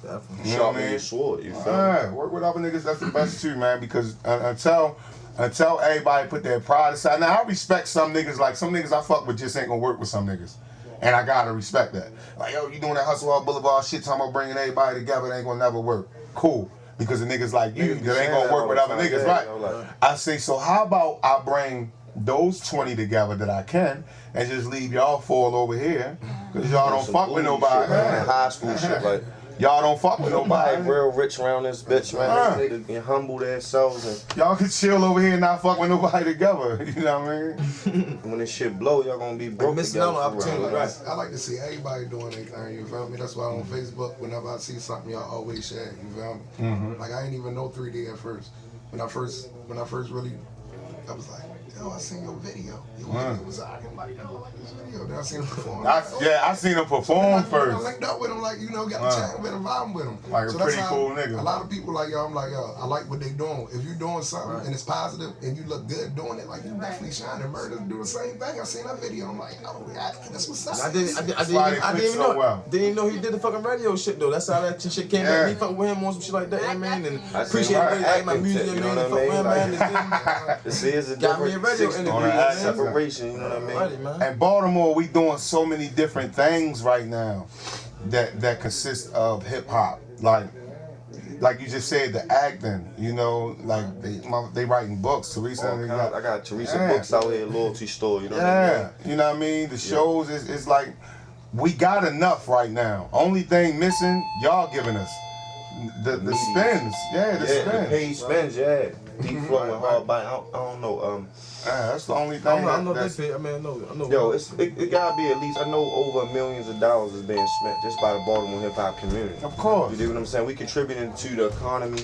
Definitely. You know what I Sharpen mean? your sword, you feel me? Yeah, work with other niggas that's the best too, man. Because until everybody put their pride aside. Now I respect some niggas. Like some niggas I fuck with just ain't gonna work with some niggas, and I gotta respect that. Like, yo, you doing that Hustle Hard Boulevard shit, talking about bringing everybody together, it ain't gonna never work. Cool, because the niggas like you that ain't gonna work with other niggas, right? I say, so how about I bring those 20 together that I can, and just leave y'all 4 over here, because y'all don't fuck with nobody. Shit, man. High school shit, like. Y'all don't fuck with nobody. Nobody real rich around this bitch, man. They can humble themselves and y'all can chill over here and not fuck with nobody together. You know what I mean? when this shit blow, y'all gonna be broke missing together. out on for real. opportunity. I like to see everybody doing their thing, you feel me? That's why on Facebook, whenever I see something, y'all always share, you feel me? Mm-hmm. Like, I didn't even know 3D at first. When I first really, I was like, yo, I seen your video. Your video was out. I'm like, yo, I like this video. Then I seen him perform. I seen him perform I first. linked up with him, like, got the chat with him, vibing with him. Like a that's pretty how cool nigga. A lot of people like, yo, I'm like, yo, I like what they doing. If you doing something and it's positive and you look good doing it, like, you definitely shining. Murder do the same thing. I seen that video. I'm like, oh, yeah, that's what's up. I didn't even so know. well. Didn't even know he did the fucking radio shit though. That's how that shit came Yeah. out. He fuck with him on some shit like that, yeah, man. And I appreciate seen everybody like my acting music, tip, you man. know Fuck what I with him, mean? man. This is a Got me a different radio 6 interview, degrees man. separation, you know what I mean? Buddy, man. In Baltimore, we doing so many different things right now that consist of hip hop. Like you just said, the acting, you know, like they writing books. Teresa, I got Teresa books out here, loyalty store, you know what I yeah, you know what I mean? The shows is like, we got enough right now. Only thing missing, y'all giving us. The spins. Yeah, the The spins. paid spins, yeah. Deep flowing hard by, I don't know, That's the only thing. I know that's, they pay. I mean, I know. yo, it gotta be at least, I know over millions of dollars is being spent just by the Baltimore hip hop community. of course. You dig what I'm saying? We contributing to the economy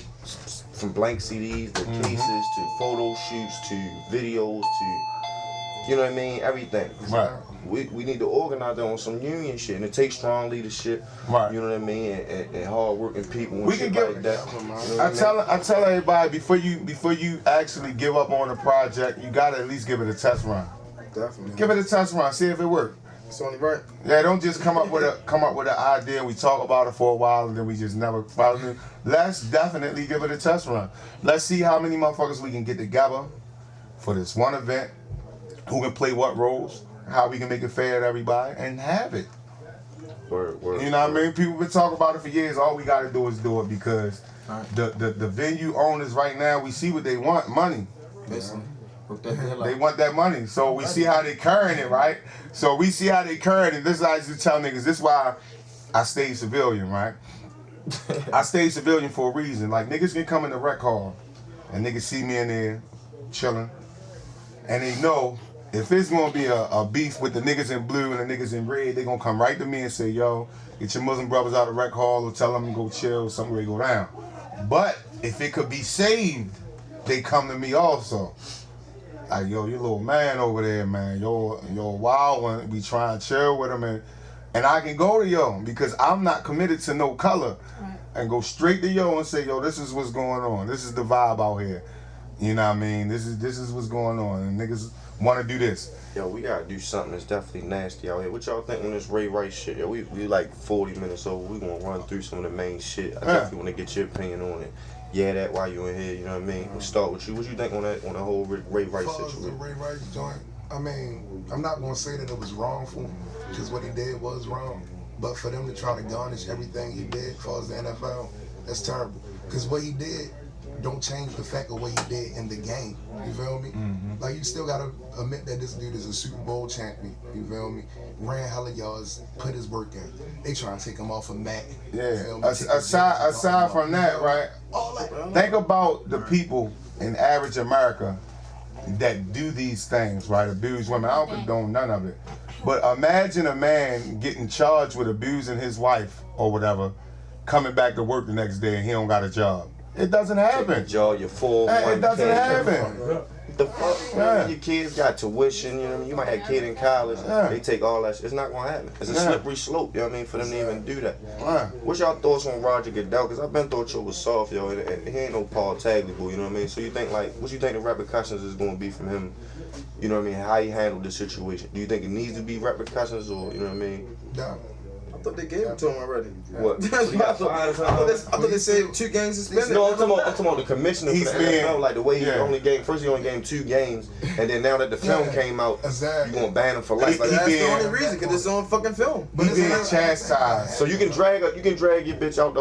from blank CDs to cases to photo shoots to videos to, you know what I mean, everything. Right. We need to organize that on some union shit, and it takes strong leadership. Right. You know what I mean, and hard-working people and We shit can give like that. You know what I tell everybody before you actually give up on the project, you gotta at least give it a test run. Definitely. Give it a test run, see if it works. It's only right. Yeah, don't just come up with an idea. We talk about it for a while and then we just never follow it. Let's definitely give it a test run. Let's see how many motherfuckers we can get together for this one event who can play what roles, how we can make it fair to everybody, and have it. Word, You know what I mean? People been talking about it for years. All we got to do is do it because the venue owners right now, we see what they want, money. Listen. They want that money. So we see how they carrying it, right? So we see how they carrying it. This is how I used to tell niggas, this is why I stayed civilian, right? I stayed civilian for a reason. Like, niggas can come in the rec hall and niggas see me in there chilling, and they know if it's gonna be a beef with the niggas in blue and the niggas in red, they gonna come right to me and say, yo, get your Muslim brothers out of the rec hall or tell them to go chill, something ready to go down. But if it could be saved, they come to me also. Like, yo, you little man over there, man. Yo, wild one. We try and chill with him, and I can go to yo because I'm not committed to no color, and go straight to yo and say, yo, this is what's going on. This is the vibe out here. You know what I mean? This is what's going on, and niggas want to do this. Yo, we gotta do something that's definitely nasty out here. What y'all think on this Ray Rice shit? Yo, we like 40 minutes over. We gonna run through some of the main shit. I definitely want to get your opinion on it. Yeah, that while you in here, you know what I mean? We'll start with you. What you think on that, on the whole Ray Rice situation? The Ray Rice joint, I mean, I'm not gonna say that it was wrongful, because what he did was wrong. But for them to try to garnish everything he did as far as the NFL, that's terrible. Because what he did don't change the fact of what he did in the game. You feel me? Mm-hmm. Like, you still gotta admit that this dude is a Super Bowl champion. You feel me? Ran hella yards, put his work in. They trying to take him off of Mac. Yeah. Aside from that, right? Think about the people in average America that do these things, right? Abuse women. I don't condone none of it. But imagine a man getting charged with abusing his wife or whatever, coming back to work the next day and he don't got a job. It doesn't happen. Your 401k. It doesn't happen. The fuck? Your kids got tuition, you know what I mean? You might have a kid in college, they take all that shit. It's not gonna happen. It's a slippery slope, you know what I mean, for them to even do that. What's y'all thoughts on Roger Goodell? Because I've been thought you was soft, yo, and he ain't no Paul Tagliabue, you know what I mean? So you think, like, what you think the repercussions is gonna be from him, you know what I mean, how he handled the situation? Do you think it needs to be repercussions, or, you know what I mean? No. I thought they gave it to him already. What? I thought they said 2 games suspended. No, I'm talking about the commissioner for the NFL, like the way he only gave 2 games, and then now that the film came out, you gonna ban him for life. Like, that's the only reason, because it's on fucking film. He's being chastised. So you can drag your bitch out the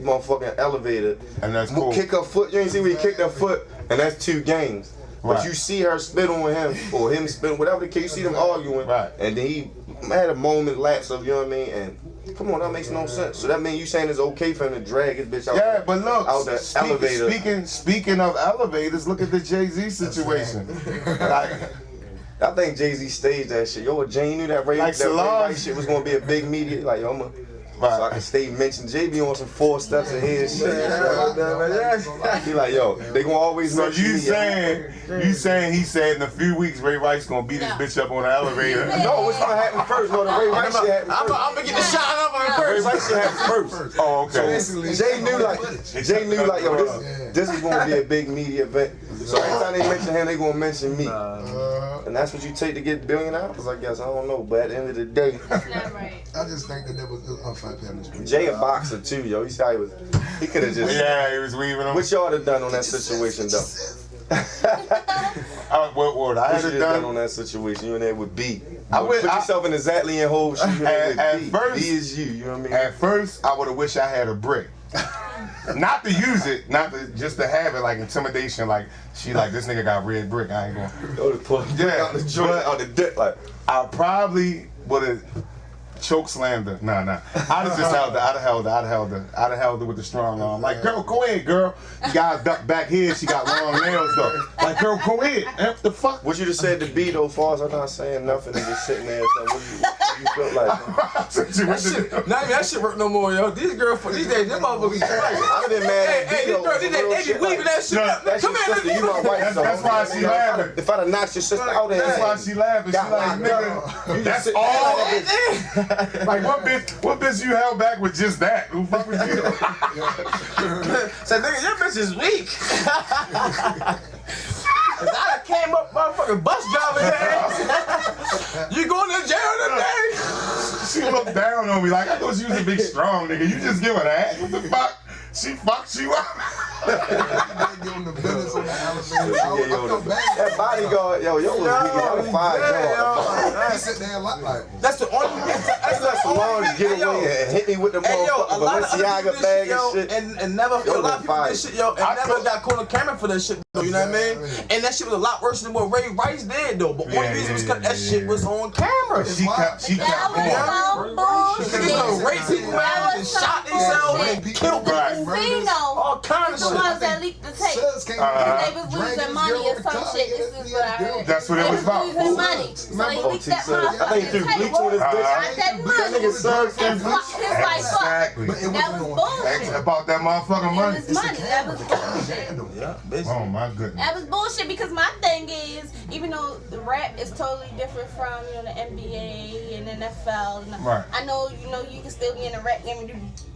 motherfucking elevator, and that's cool. Kick her foot. You ain't see where he kicked her foot, and that's 2 games. But you see her spit on him, or him spit, whatever the case, you see them arguing, and then he had a moment lapse of, you know what I mean, and come on, that makes no sense. So that means you saying it's okay for him to drag his bitch out, but look, out the elevator. Speaking of elevators, look at the Jay-Z situation. Like, I think Jay-Z staged that shit. Yo, Jay knew that Ray Rice shit was gonna be a big media. Like, yo, so I can stay mentioned. Jay be on some 4 steps ahead shit. He like, yo, they gonna always mention you saying he said in a few weeks Ray Rice gonna beat his bitch up on the elevator? No, what's gonna happen first? No, the Ray Rice shit happened first. I'm gonna get the shot up on it first. Ray Rice shit happened first. Oh, okay. So Jay knew like, yo, this is gonna be a big media event. So every time they mention him, they gonna mention me. And that's what you take to get $1 billion, I guess. I don't know, but at the end of the day, That's not right. I just think that there was unfair penalty. Jay a boxer too, yo. You see how he could have just. Yeah, he was weaving them. What y'all have done on that situation, though? What I had done on that situation? You in there with B. Put yourself in exactly in whole shoes. At first, B is you. You know what I mean? At first, I would have wished I had a brick. Not to use it, just to have it, like intimidation. Like, she like, this nigga got red brick. I ain't going. Go to pull. Yeah, out the joint, out the dick. Like, I probably would have choke slammed her. Nah. I'd have just held her. I'd have held her with the strong arm. Like, girl, go ahead, girl. You gotta duck back here. She got long nails though. Like, girl, go ahead. What the fuck? What you just said to B though, far as I'm not saying nothing and just sitting there. So what you feel like? That shit work no more, yo. These girls, these days, them motherfuckers. I've been mad. Hey, these girls, they be weaving that shit up. That's your sister. You my wife. That's why she laughing. If I'd have knocked your sister out there, that's why she laughing. She like, nigga, that's all. Like, what bitch you held back with just that? Who fuck with you? Say, nigga, your bitch is weak. Cause I came up motherfucking bus driver here. You going to jail today? She looked down on me like, I thought she was a big strong nigga. You just give her that? What the fuck? She fucked you up. Give him the business on the elevator. I feel bad. That bodyguard, yo was weak. That was fire, yo. He sit there like. That's the only. That's Salon to get away and hit me with the Hey yo, a motherfucking lot of Balenciaga other bag people and did shit. shit, and never a lot of people did shit, yo, and never got caught on camera for that shit, though. You know what I mean? And that shit was a lot worse than what Ray Rice did, though. But one reason was because that shit was on camera. She kept That going. was so Niggas done raped people, man, and shot themselves and killed them. Casino. All kind of The shit. ones that leaked the tape. They was losing money or some shit. This is what I heard. That's what it was about. They was losing money. So they leaked that I think through motherfucking bleach on his tape. bitch. Got that That money. nigga served And through fucked his life up. Exactly. That was bullshit. About that motherfucking It money. was money. That was bullshit. Yeah, basically. Oh my goodness. That was bullshit because my thing is, even though the rap is totally different from, you know, the NBA and NFL, and Right. I know, you know, you can still be in a rap game and do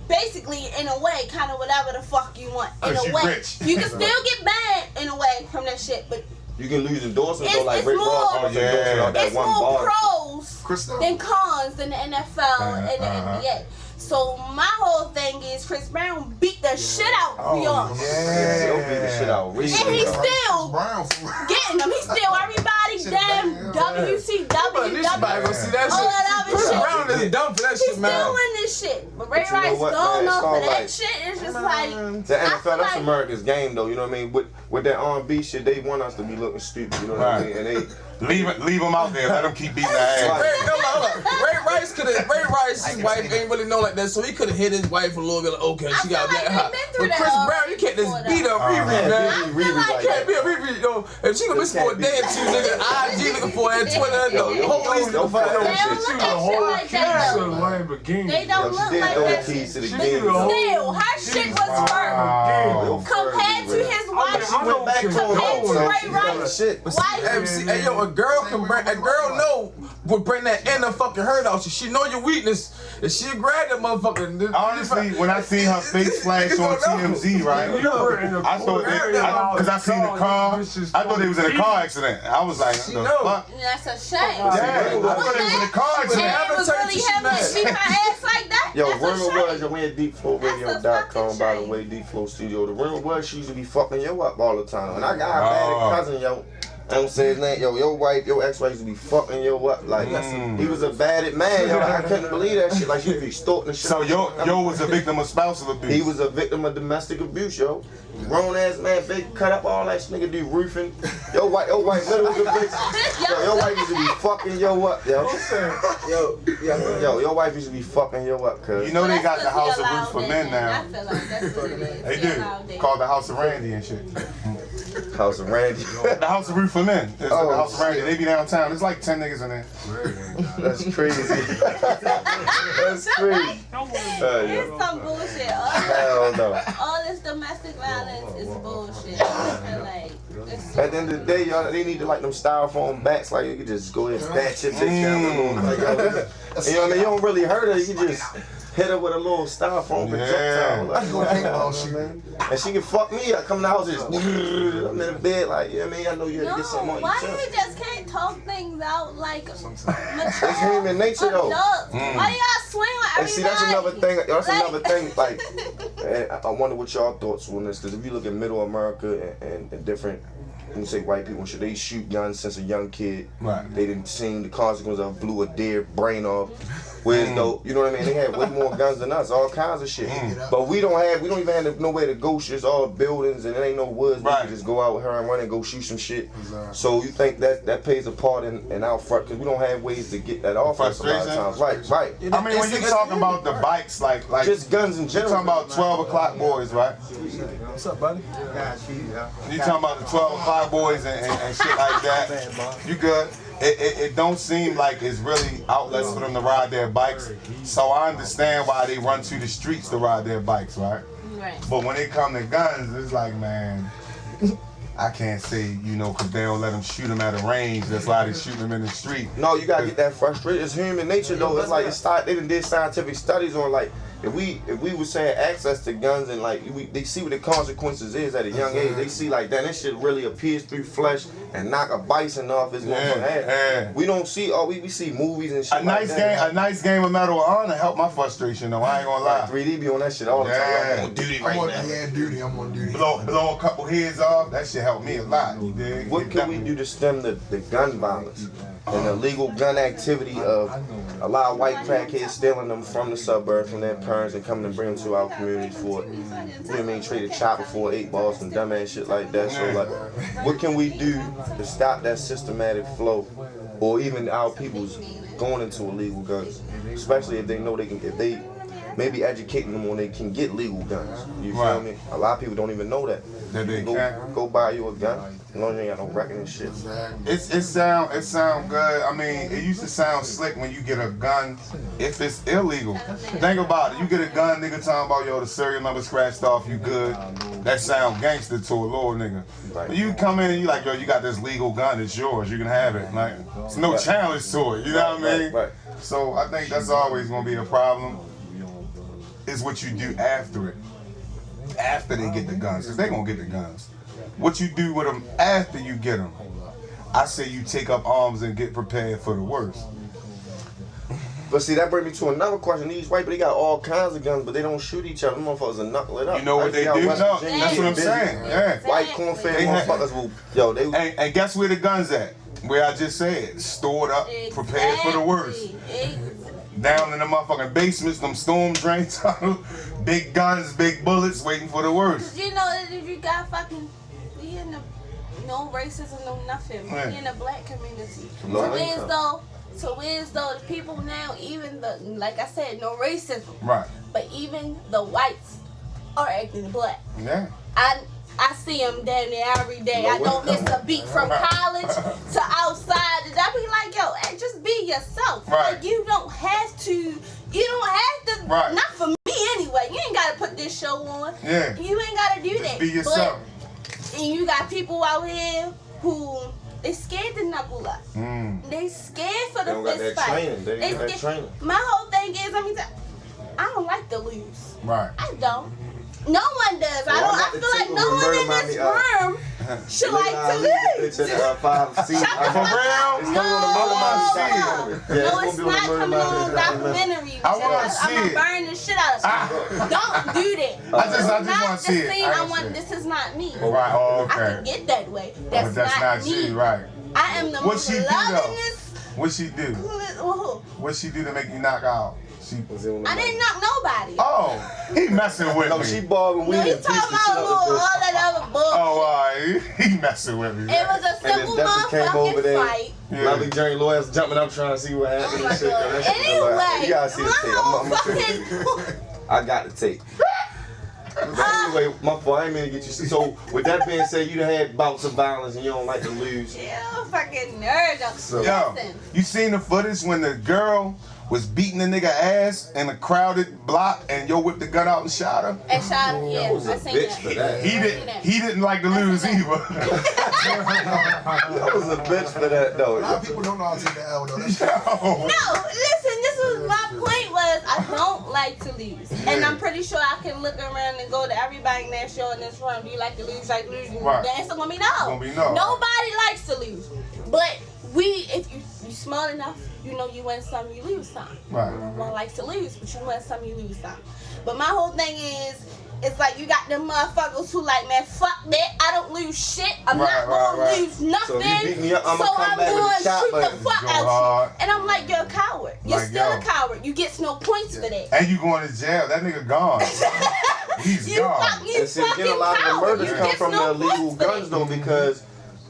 basically, in a way, kind of whatever the fuck you want. In 'Cause a you way, rich. you can still get banned in a way from that shit, but You can lose endorsements though, like It's Rick more- Ross lost endorsement on that it's one more bar. pros than cons than the NFL and the NBA. So my whole thing is Chris Brown beat the shit out of Rihanna. Yeah, he'll beat the shit out of Reese. And he's still Brown. getting them. He's still everybody damn WCW, Nobody gonna see that all shit. that other Chris shit. Brown is dumb for that He's shit, still man. in this shit. But Ray But you know Rice what, going man? off It's of all that like- shit. It's just like The I NFL, feel that's like- America's game though, you know what I mean? With that R&B shit, they want us to be looking stupid, you know what I mean? And they Leave him out there. Let him keep beating the ass. Hold on. Ray Rice, his wife ain't really know like that, so he could have hit his wife a little bit. Like, okay, she got feel like that hot. they've been through But that Chris Brown, already you can't just before beat up Riri, man. can't be Riri like Can't that. be a Riri, yo. If she gonna miss for a day or two, nigga, IG looking for her, Twitter, the police looking for They her. don't look at shit like that though. They don't Yo, look she did like throw the that. keys to the But game. still, her shit was firm. Wow. Compared to his wife, She went back to compared home, to so Ray she got her Rice, shit. Hey, yo, a girl know would bring that inner fucking hurt out. She know your weakness, and she grab that motherfucker. Honestly, when I seen her face flash on TMZ, right? I thought, because I seen the car, I thought they was in a car accident. I was like, what the fuck? that's a shame. Yeah, I thought they was in a car And accident. it was really him that beat her ass like that. Yo, That's a rumor shame. was, yo, we at deepflowradio.com, by the way, Deep Flow Studio. The rumor was she used to be fucking yo up all the time. And I got a bad cousin, yo. I don't say his name, yo, your ex-wife used to be fucking yo up. Like, he was a bad man, yo. I couldn't believe that shit. Like, she would be extorting and shit. So yo was a victim of spousal abuse. He was a victim of domestic abuse, yo. Grown ass man, big cut up all that nigga do roofing. Your wife little good bitch. Yo, your wife used to be fucking yo up, yo. Yo, your wife used to be fucking yo up, cuz. You know they got the That's House of Roof for Men I now. feel like that's what it is. They He allowed do. it. Called the House of Randy and shit. House of Randy. The House of Roof for Men. It's Oh, the House of Randy. They be downtown. There's like 10 niggas in there. That's crazy. That's crazy. It's some bullshit. Hell no. All this domestic violence is bullshit. I feel like it's At the end of the day, y'all, they need to like them styrofoam bats. Like you can just go ahead and bat your bitch down. Like, yo, you know what I mean? You don't really hurt her. You just hit her with a little styrofoam projectile. Like, Go paintball shit. and she can fuck me. I come in the house and just, I'm in the bed. Like, you know what I mean? I know you had to get something no, on why your you chest. just can't talk things out like mature It's human nature, though. adults? Why y'all swing on And everybody? see, that's another thing. That's Like- another thing. Like, and I wonder what y'all thoughts on this. Because if you look at Middle America and different, when you say white people and shit, they shoot guns since a young kid. Right. They didn't see the consequence of blew a deer brain off. Whereas though, you know what I mean? They have way more guns than us, all kinds of shit. But we don't even have nowhere to go. Shit's all buildings and there ain't no woods. We Right. can just go out here and run and go shoot some shit. Exactly. So you think that plays a part in our front because we don't have ways to get that off us a lot of times. Right. I mean, when you talking about the bikes, like Just guns in you general. talking about 12 o'clock boys, right? What's up, buddy? You talking about the 12 o'clock boys and shit like that. You good? It don't seem like it's really outlets for them to ride their bikes. So I understand why they run to the streets to ride their bikes, right? Right. But when it come to guns, it's like, man, I can't say, because they don't let them shoot them at a range. That's why they shoot them in the street. No, you gotta get that frustrated. It's human nature though. It's like they done did scientific studies on like if we would say access to guns and like they see what the consequences is at a young age. They see like that shit really appears through flesh and knock a bison off his head. We don't see we see movies and shit. A nice game of Medal of Honor helped my frustration though. I ain't gonna lie. 3D be on that shit all the time. I'm on duty right now. I'm on duty. Blow a couple heads off. That shit helped me a lot. You dig? What can we do to stem the gun violence and the illegal gun activity of a lot of white crackheads stealing them from the suburbs from their parents and coming and bring them to our communities for it? You know what I mean? Trade a chopper for 8 balls and dumbass shit like that. So like, what can we do to stop that systematic flow, or even our people's going into illegal guns, especially if they know they can, if they maybe educating them on they can get legal guns. You feel me? A lot of people don't even know that. Go buy you a gun. You know you ain't got no record and shit. It sound good. I mean, it used to sound slick when you get a gun if it's illegal. Think about it. You get a gun, nigga talking about yo the serial number scratched off, you good. That sound gangster to a little nigga. But you come in and you like, yo, you got this legal gun, it's yours, you can have it. Like, it's no challenge to it. You know what I mean? So I think that's always gonna be a problem. Is what you do after it. After they get the guns, because they gonna get the guns. What you do with them after you get them. I say you take up arms and get prepared for the worst. But see, that brings me to another question. These white people, they got all kinds of guns, but they don't shoot each other. Them motherfuckers will knuckle it up. You know what they do? No, that's what I'm saying. Yeah. White corn-fed motherfuckers will, And guess where the guns at? Where I just said, stored up, prepared for the worst. Down in the motherfucking basements, them storm drains, big guns, big bullets, waiting for the worst. You know, if you got fucking, we in the no racism, no nothing. We in the black community. So where's those people now? Even the, like I said, no racism. Right. But even the whites are acting black. Yeah. I see them down there every day. I don't miss a beat from college to outside. And I be like, yo, hey, just be yourself. Right. Like, you don't have to, not for me anyway. You ain't got to put this show on. Yeah. You ain't got to do just that. Be yourself. And you got people out here who, they scared to knuckle up. They scared for the fist fight. They got that training. My whole thing is, I don't like to lose. Right. I don't. No one does. I feel like no one in this room should like to lose. For real? No, it's not coming on documentary. I want to see it. I'm gonna burn the shit out of you. Don't do that. I just want to see it. This is not me. Right. Oh, okay. I can get that way. That's not me. You, right? I am the most lovingest. What she do? What she do to make you knock out? I didn't knock nobody. Oh, he messing with me. She balled with me. He talking about all that other bullshit. Oh, he messing with me. It was a simple motherfucking fight. Lovely Journey lawyers jumping up trying to see what happened. Oh my God. Anyway, you gotta see the tape. I got the tape. Anyway, my fault. I ain't mean to get you. So, with that being said, you done had bouts of violence and you don't like to lose. You fucking nerd. So, you seen the footage when the girl was beating the nigga ass in a crowded block and yo whipped the gun out and shot her? And shot her, yeah. I seen that. He didn't like to lose either. That was a bitch for that though. A lot of people don't know how to take the L though. No, listen, this was my point was I don't like to lose. And I'm pretty sure I can look around and go to everybody in that show in this room. Do you like to lose? Like to lose? Right. The answer gonna be no. No. Nobody likes to lose. But if you smart enough, you know you win some, you lose some. Right. No one likes to lose, but you win some, you lose some. But my whole thing is, it's like you got them motherfuckers who like, man, fuck that. I don't lose shit. I'm not gonna lose nothing. So, you beat me up, I'm gonna shoot the fuck out you. And I'm like, you're a coward. You're like, still a coward. You get no points for that. And you going to jail. That nigga gone. He's gone. And see, again, a lot of the murders come from the illegal guns though, because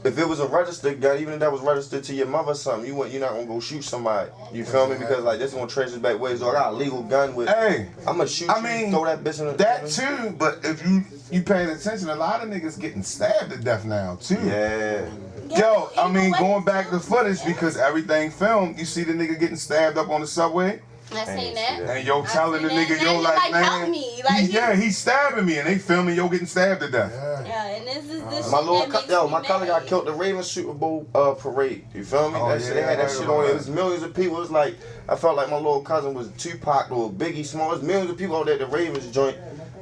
if it was a registered gun, even if that was registered to your mother or something, you're not gonna go shoot somebody. You feel me? Because like this is gonna trace it back ways. So I got a legal gun with. Hey, I'm gonna shoot you, throw that bitch in the. That too, but if you paying attention, a lot of niggas getting stabbed to death now too. Yeah. Yo, I mean, going back to footage because everything filmed. You see the nigga getting stabbed up on the subway. I seen that. And yo telling the nigga, yo, like, man, help me. he's stabbing me, and they filming yo getting stabbed to death. Yeah, and this is this My shit little that makes my me cousin got mad. killed the Ravens Super Bowl parade. You feel me? Oh, That shit, they yeah, had I that heard shit about on. It that. was millions of people. It was like I felt like my little cousin was Tupac or Biggie Small. There's millions of people out there at the Ravens joint.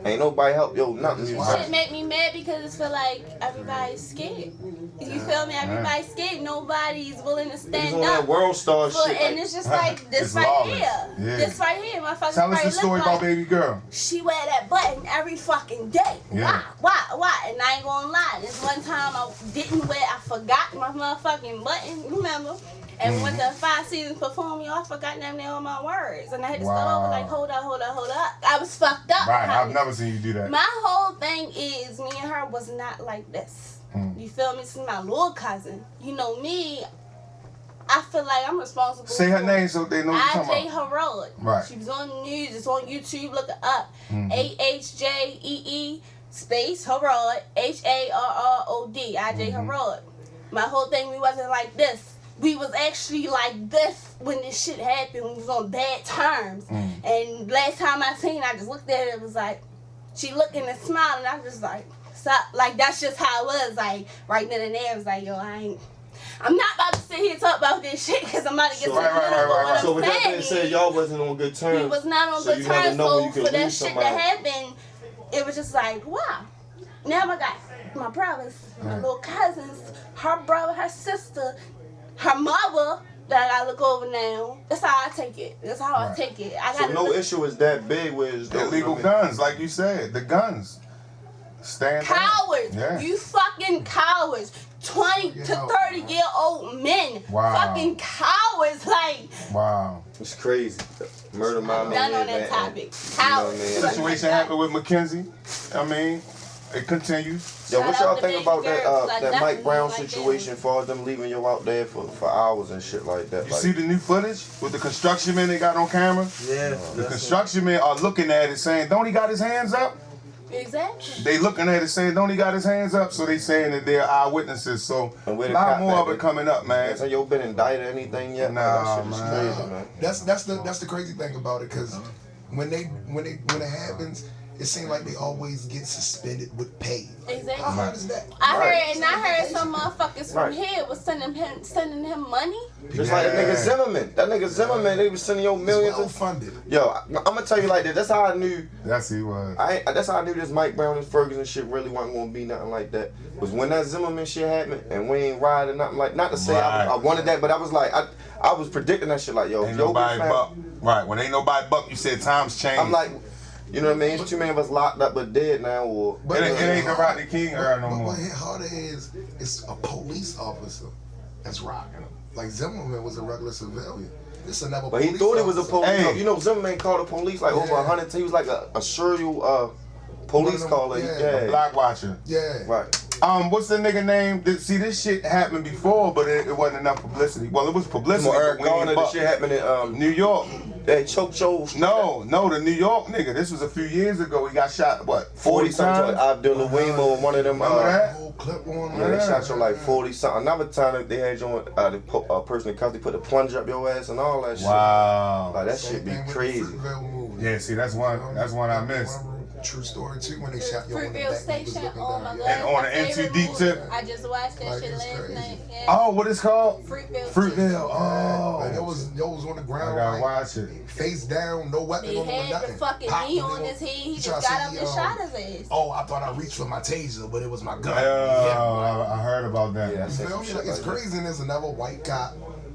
Ain't nobody help yo nothing. This shit make me mad because it feel like everybody's scared. You feel me? Everybody's scared. Nobody's willing to Niggas stand on that up. world star But, shit. and it's just like this It's right lawless. here. Yeah. This right here, motherfuckers. Tell us probably the story look about like baby girl. she wear that button every fucking day. Yeah. Why? And I ain't gonna lie. This one time I didn't wear. I forgot my motherfucking button. Remember? And went to 5 seasons performing, I forgot damn near all my words. And I had to start over like, hold up. I was fucked up. Right, behind I've it. never seen you do that. My whole thing is me and her was not like this. You feel me? This is my little cousin. You know me, I feel like I'm responsible. Say her for name so they know what you're talking IJ about. Herod. Right. She was on the news. It's on YouTube. Look it up. AHJEE space Herod. HARROD. IJ Herod. My whole thing, we wasn't like this. We was actually like this when this shit happened. We was on bad terms. And last time I seen her, I just looked at her. It was like, she looking and smiling. I was just like, stop. Like, that's just how it was. Like, right then and there, it was like, yo, I'm not about to sit here and talk about this shit because I'm about to get to the middle. But what So I'm with that being saying said, is, y'all wasn't on good terms. we was not on so good you never terms. know when So you can for that lose shit somebody. that happened, it was just like, wow. Now I got my brothers, my little cousins, her brother, her sister, her mother that I gotta look over now. That's how I take it. That's how I take it. I So gotta no look. issue is that big with his Illegal guns, like you said, the guns. Stand down. Cowards. Yeah. You fucking cowards. 20 to 30-year-old men. Wow. Fucking cowards. Like, Wow. It's crazy. Murder my man. done on that man. topic. You know what I Cowards. mean? Situation happened with Mackenzie. I mean, it continues. Yo, Shout what out y'all to think baby about that girls, I that Mike definitely Brown like them. situation for them leaving you out there for hours and shit like that? You Like, see the new footage with the construction men they got on camera? Yeah. The construction men are looking at it saying, don't he got his hands up? Exactly. They looking at it saying, don't he got his hands up? So they saying that they're eyewitnesses. So a And where the lot cop more at, of it man? coming up, man. so yo been indicted or anything yet? Nah, That shit is man. crazy, man. That's the crazy thing about it, because when it happens, it seems like they always get suspended with pay. Exactly. How hard is that? I Right. heard some motherfuckers from Right. here was sending him money. Just like that nigga Zimmerman. That nigga Zimmerman, they was sending yo millions Well of. funded. Yo, I'm gonna tell you like this. That's how I knew. That's he was. That's how I knew this Mike Brown and Ferguson shit really wasn't gonna be nothing like that. Was when that Zimmerman shit happened and we ain't riding nothing like. Not to say Right. I wanted that, but I was like I was predicting that shit like yo. Ain't Yo, nobody fam, buck. Right, when ain't nobody buck, you said times change. I'm like, you know what I mean? It's too many of us locked up but dead now, or But it ain't the Rodney King era no But more. what hit harder is it's a police officer that's rocking him. Like Zimmerman was a regular civilian. This is another but he police thought it was a officer. police. Hey. You know, Zimmerman called the police like over Yeah. 100. He was like a serial police them, caller. yeah. Yeah, Black watcher. Yeah. right. What's the nigga name? See, this shit happened before, but it wasn't enough publicity. Well, it was publicity. Come on, Eric but we ain't Garner, the buck. shit happened in New York. that choke show. No, the New York nigga. This was a few years ago. He got shot, what, 40 40 something. times? Abdullah Wimo, one of them. Remember that? Whole clip on Yeah, they there. shot you like 40 something. Another time they had you on the person in custody put the plunge up your ass and all that shit. Wow. Like that Same shit be thing with the crazy. Fruitvale movie. Yeah, see, that's one I missed. True story too, when they shot your on the Fruitvale back, he was Station. looking Oh my down. god. And on my the favorite NTD movie. tip? I just watched that Like, shit it's last crazy. night. Yeah. Oh, what it's called? Fruitvale. Fruitvale. Like, Oh. it was on the I ground, gotta like, watch it. face down, no weapon He on him or had the nothing. fucking Popped knee the on nigga. his head. He tried just to got say up he, and shot his ass. Oh, I thought I reached for my taser, but it was my gun. I heard about that. Yeah, I You seen feel some me? shit Like, it's like that. crazy, and there's another white cop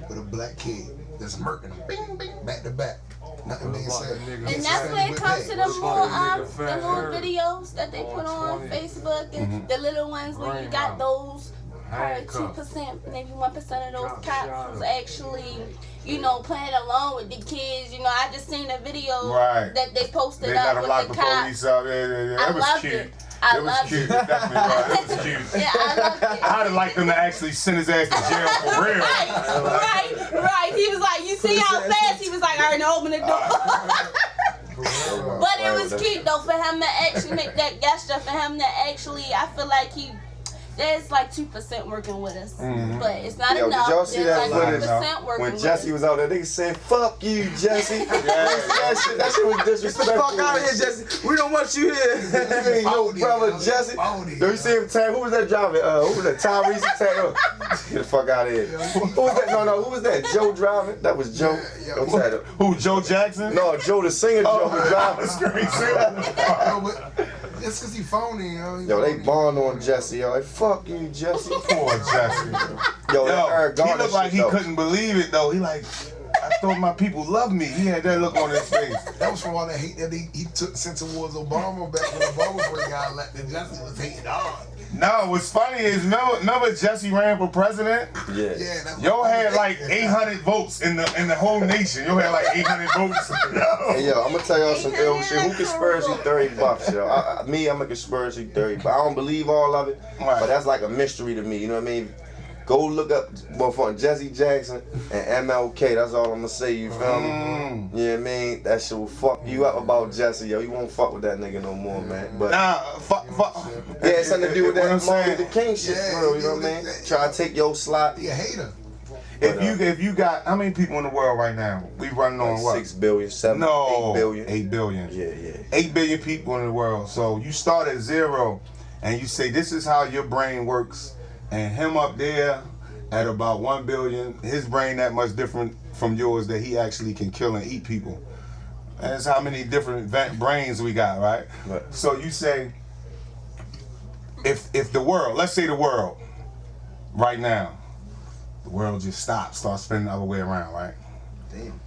with a black kid that's murking him, bing, bing, back to back. Nothing being said. And that's when it comes to the little videos that they put on Facebook and the little ones where you got those probably 2%, maybe 1% of those cops was actually, playing along with the kids. I just seen a video Right. that they posted They up gotta lock with the the cops. police up. Yeah. I It was loved cute. it. I It was loved cute. it. It definitely was. It was cute. Yeah, I loved it. I'd have liked them to actually send his ass to jail for real. Right. He was like, you see how fast? He was like, all right, now open the door. But it was cute though for him to actually make that gesture. For him to actually, I feel like there's like 2% working with us, but it's not Yo, enough. did y'all see that There's footage like 2% working when with Jesse us. was out there? They said, "Fuck you, Jesse." that shit was Get disrespectful. the fuck out of here, Jesse. We don't want you here. Yo, brother Jesse. Yo, you see him tag? Who was that driving? Who was that? Tyree tag? Get the fuck out of here. Who was that? No. Who was that? Joe driving? That was Joe. Yo, Who? Joe Jackson? no, Joe the singer. Joe was driving. That's because he phony, yo. Yo, they bond on Jesse. Yo, like, fuck you, Jesse. Poor Jesse. Yo, He looked like he couldn't believe it though. He like, I thought my people loved me. He had that look on his face. That was from all that hate that he took sent towards Obama back when Obama first got elected. Jesse was hating on. No, what's funny is remember Jesse ran for president? Yeah. Yo had like 800 votes in the whole nation. Yo had like 800 votes. Hey, yo, I'm gonna tell y'all some ill shit. Who conspiracy $30, yo? I'm a conspiracy theory, but I don't believe all of it. Right. But that's like a mystery to me. You know what I mean? Go look up motherfucking Jesse Jackson and MLK. That's all I'm gonna say. You feel me? You know what I mean? That shit will fuck you up about Jesse, yo. You won't fuck with that nigga no more, man. But fuck. yeah, it's something to do with What I'm that Martin saying. Luther King shit, bro. You know what I mean? Try to take your slot. He a hater. If you got how many people in the world right now? We running on Like what? 6 billion, 7, No, 8 billion. 8 billion. Yeah. 8 billion people in the world. So you start at 0, and you say this is how your brain works, and him up there at about 1 billion, his brain that much different from yours that he actually can kill and eat people. That's how many different brains we got, right? Right. So you say, if the world, let's say the world, right now, the world just starts spinning the other way around, right? Damn.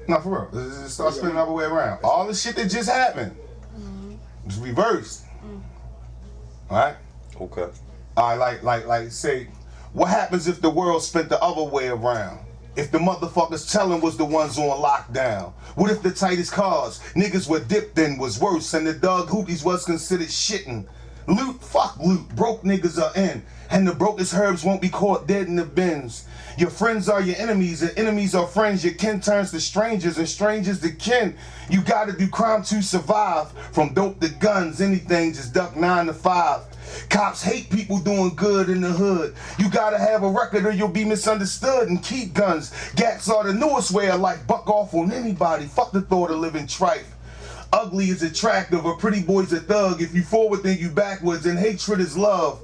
No, for real. Just start spinning the other way around. All the shit that just happened is reversed. Right? Okay. Like say, what happens if the world spent the other way around? If the motherfuckers telling was the ones on lockdown? What if the tightest cars niggas were dipped in was worse and the dog hoopies was considered shitting? Loot, fuck loot, broke niggas are in. And the brokest herbs won't be caught dead in the bins. Your friends are your enemies, and enemies are friends. Your kin turns to strangers, and strangers to kin. You gotta do crime to survive. From dope to guns, anything, just duck 9 to 5. Cops hate people doing good in the hood. You gotta have a record or you'll be misunderstood and keep guns. Gats are the newest way of life. Buck off on anybody. Fuck the thought of living trife. Ugly is attractive, a pretty boy's a thug. If you forward, then you backwards, and hatred is love.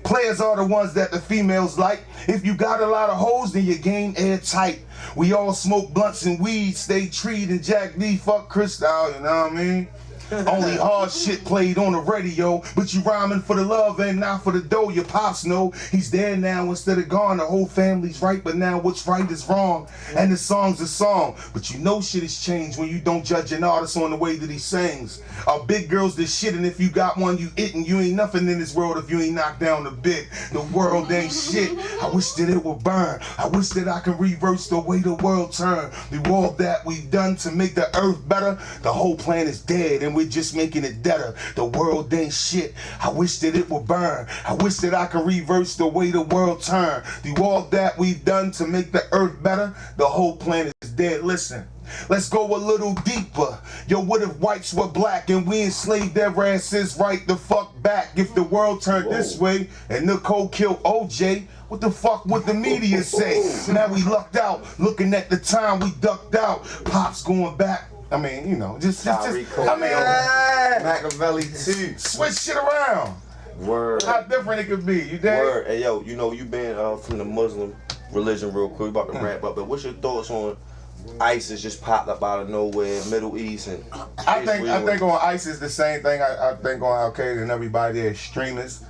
Players are the ones that the females like. If you got a lot of hoes, then your game airtight. We all smoke blunts and weed, stay treed and Jack D, fuck Cristal, you know what I mean? Only hard shit played on the radio, but you rhyming for the love and not for the dough. Your pops know he's there now instead of gone. The whole family's right, but now what's right is wrong. And the song's a song, but you know shit has changed when you don't judge an artist on the way that he sings. Our big girls the shit, and if you got one, you it, and you ain't nothing in this world if you ain't knocked down the big. The world ain't shit. I wish that it would burn. I wish that I could reverse the way the world turned. Through all that we've done to make the earth better, the whole planet's dead, and we're just making it better. The world ain't shit. I wish that it would burn. I wish that I could reverse the way the world turned. Through all that we've done to make the earth better, the whole planet is dead. Listen, let's go a little deeper. Yo, what if whites were black and we enslaved their asses right the fuck back? If the world turned this way and Nicole killed OJ, what the fuck would the media say? Now we lucked out, looking at the time we ducked out. Pops going back. I mean, you know, just Tyree, I mean, Machiavelli too. switch shit around. Word. How different it could be, you dig? Word. Hey yo, you know you been from the Muslim religion real quick. We about to wrap up, but what's your thoughts on ISIS just popped up out of nowhere, Middle East and I think on ISIS the same thing. I think on Al Qaeda and everybody they're extremists.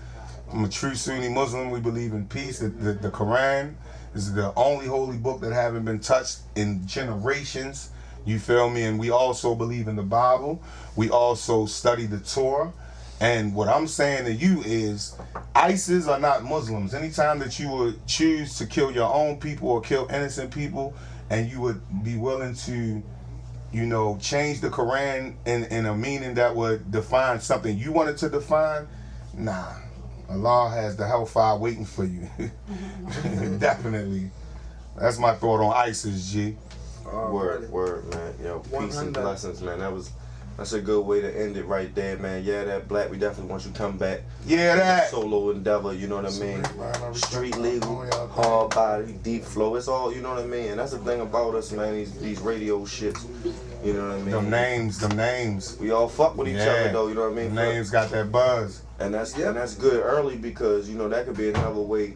I'm a true Sunni Muslim. We believe in peace. The Quran is the only holy book that haven't been touched in generations. You feel me? And we also believe in the Bible. We also study the Torah. And what I'm saying to you is ISIS are not Muslims. Anytime that you would choose to kill your own people or kill innocent people, and you would be willing to, you know, change the Quran in a meaning that would define something you wanted to define, nah. Allah has the hellfire waiting for you. Definitely. That's my thought on ISIS, G. word, man. Yo, peace and blessings, man. That was That's a good way to end it right there, man. Yeah, that Blacc, we definitely want you to come back. Yeah, that. Solo endeavor, you know what I mean? Street legal, hard body, deep flow. It's all, you know what I mean? And that's the thing about us, man, these radio shits. You know what I mean? Them names. We all fuck with each other though, you know what I mean? Them names got that buzz. And that's good early because, you know, that could be another way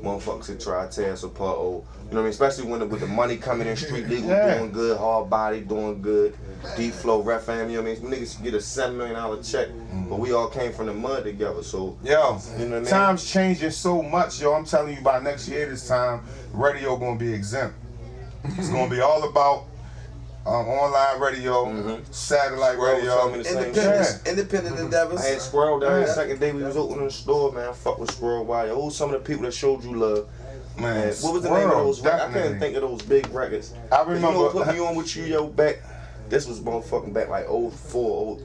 motherfuckers to try to tear us apart. Or, you know what I mean? Especially when with the money coming in, street legal, doing good, hard body, doing good, deep flow, ref fam, you know what I mean? Niggas get a $7 million check, but we all came from the mud together, so. Yo, you know what I mean? Time's changing so much, yo. I'm telling you, by next year this time, radio gonna be exempt. It's gonna be all about online radio, satellite radio. Independent endeavors. I had Squirrel down the second day we was opening the store, man. I fuck with Squirrel Wire. Who's some of the people that showed you love? Man, what was the name of those records? I couldn't think of those big records. I remember. You know, put me on with you, yo, back. This was motherfucking back like 04,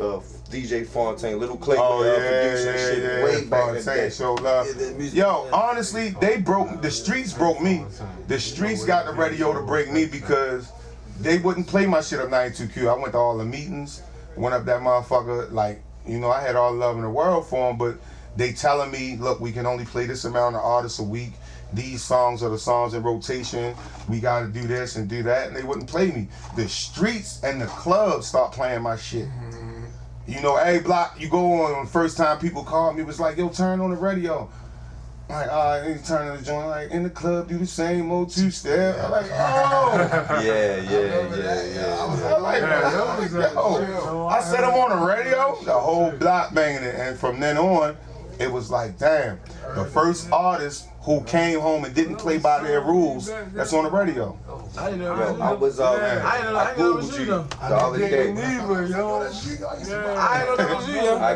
DJ Fontaine, Little Clay producing shit way back in the day. Show love. Yo, honestly, the streets broke me. The streets got the radio to break me because they wouldn't play my shit up 92Q. I went to all the meetings, went up that motherfucker, like, you know, I had all the love in the world for them, but they telling me, look, we can only play this amount of artists a week. These songs are the songs in rotation. We gotta do this and do that, and they wouldn't play me. The streets and the clubs start playing my shit. You know, hey, Blacc, you go on the first time people called me, it was like, yo, turn on the radio. I'm like, all right, turn on the joint, like, in the club, do the same old two-step. I'm like, oh. Yeah. I'm like, yo. I said I'm on the radio, the whole block banging it, and from then on, it was like, damn, the first artist who came home and didn't play by their rules, that's on the radio. I didn't know. Yo, I was I Googled you the other day. I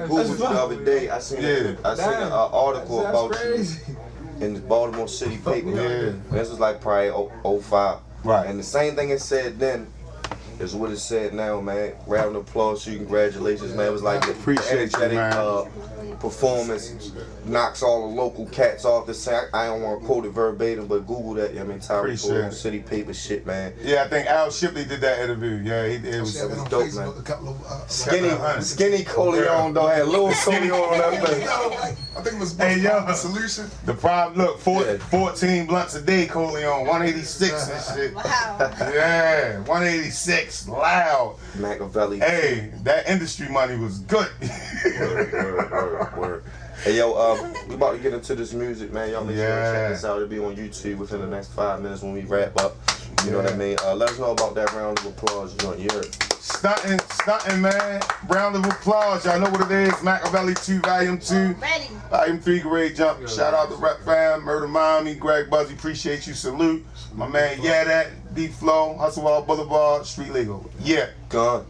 Googled you the other day. I seen an article about you in the Baltimore City paper. This was like probably 05. Right. And the same thing it said then is what it said now, man. Round of applause to you, congratulations, man. It was like the energetic performance knocks all the local cats off the set. I don't want to quote it verbatim, but Google that. I mean, Tyree City paper shit, man. Yeah, I think Al Shipley did that interview. Yeah, it was dope, man. Skinny Colion though had a little Colion on that thing. I think it was the solution. The problem, look, 14 blunts a day, Colion, 186 and shit. Wow. Yeah, 186, loud. Machiavelli. Hey, that industry money was good. Word. Hey yo, we about to get into this music, man. Y'all make sure to check this out. It'll be on YouTube within the next 5 minutes when we wrap up. You know what I mean? Let us know about that round of applause joint. You heard? Stunting, man. Round of applause. Y'all know what it is. Machiavelli 2, Volume 2. Ready. Volume 3, Great Jump. Shout out to Rep Fam, Murder Mommy, Greg Bugsy. Appreciate you. Salute. My man, Yadat, Deep Flow, Hustle Wall Boulevard, Street Legal. Yeah. Gone.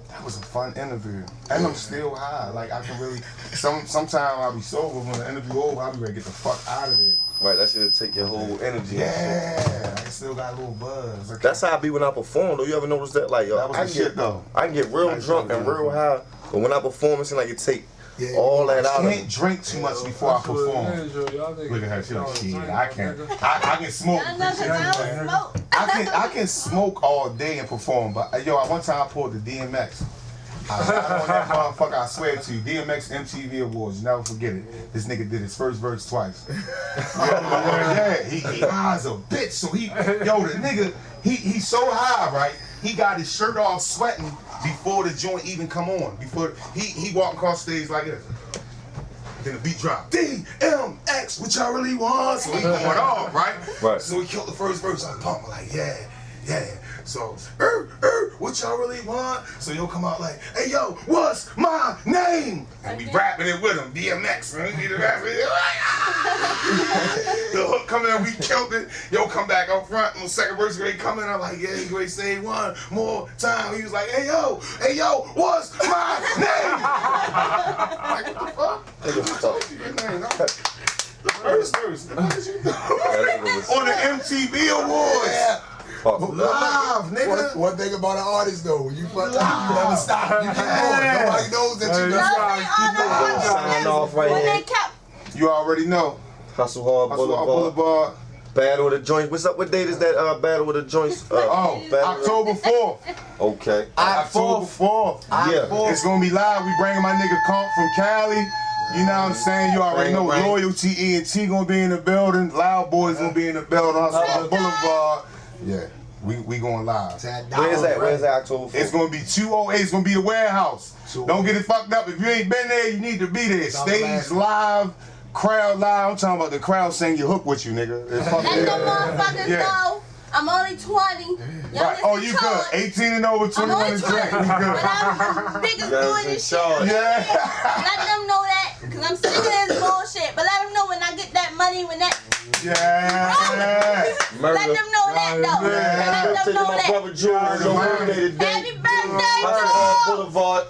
That was a fun interview. And I'm still high. Like, I can really, sometimes I'll be sober. When the interview over, I'll be ready to get the fuck out of there. Right, that should take your whole energy. Yeah, I still got a little buzz. Okay. That's how I be when I perform, though. You ever notice that? Like, yo, that was shit, though. I can get real drunk and real high, but when I perform, it seems like it take all that out of me. I can't drink too much before I perform. Look at her, she like, shit, I can't. I can smoke. I can smoke all day and perform, but yo, one time I pulled the DMX. I got on that motherfucker, I swear to you, DMX MTV Awards, never forget it. This nigga did his first verse twice. Yeah, he high as a bitch, so the nigga, he's so high, right? He got his shirt off sweating before the joint even come on. Before he walked across stage like this. Then the beat dropped. DMX, what y'all really want? So he going off, right? Right. So he killed the first verse. I'm pumping like, yeah. So, what y'all really want? So you'll come out like, hey yo, what's my name? And we rapping it with him, DMX. The hook come in, we killed it. Yo, come back up front. And the second verse, they come in. I'm like, yeah, you ready to say one more time? He was like, hey yo, what's my name? I'm like, what the fuck? The first verse. On the MTV Awards. Yeah. Live, nigga. One thing about an artist though, when you fuck up, you never stop. You keep going. Nobody knows that you Sign off right here. You already know. Hustle Hard Boulevard. Battle of the Joints. What's up? What date is that Battle of the Joints? October 4th. Okay. October 4th. Yeah. It's gonna be live. We bringing my nigga Comp from Cali. You know what I'm saying? You already know. Loyalty E&T gonna be in the building. Loud Boys gonna be in the building. Boulevard. Yeah. We going live. Where's that? Where's that October 4th? It's gonna be 208. It's gonna be the warehouse. Don't get it fucked up. If you ain't been there, you need to be there. Stage live, crowd live. I'm talking about the crowd sing your hook with you, nigga. Let them motherfuckers know I'm only 20. Right. Oh, you good. 18 and over, 21 and drink. You good. But I'm niggas doing this shit. Yeah. Let them know that, because I'm sick of this bullshit. But let them know when I get that money, when that... Yeah. Let them know that, though. Let them know that. Brother George, Happy birthday, George. Boulevard.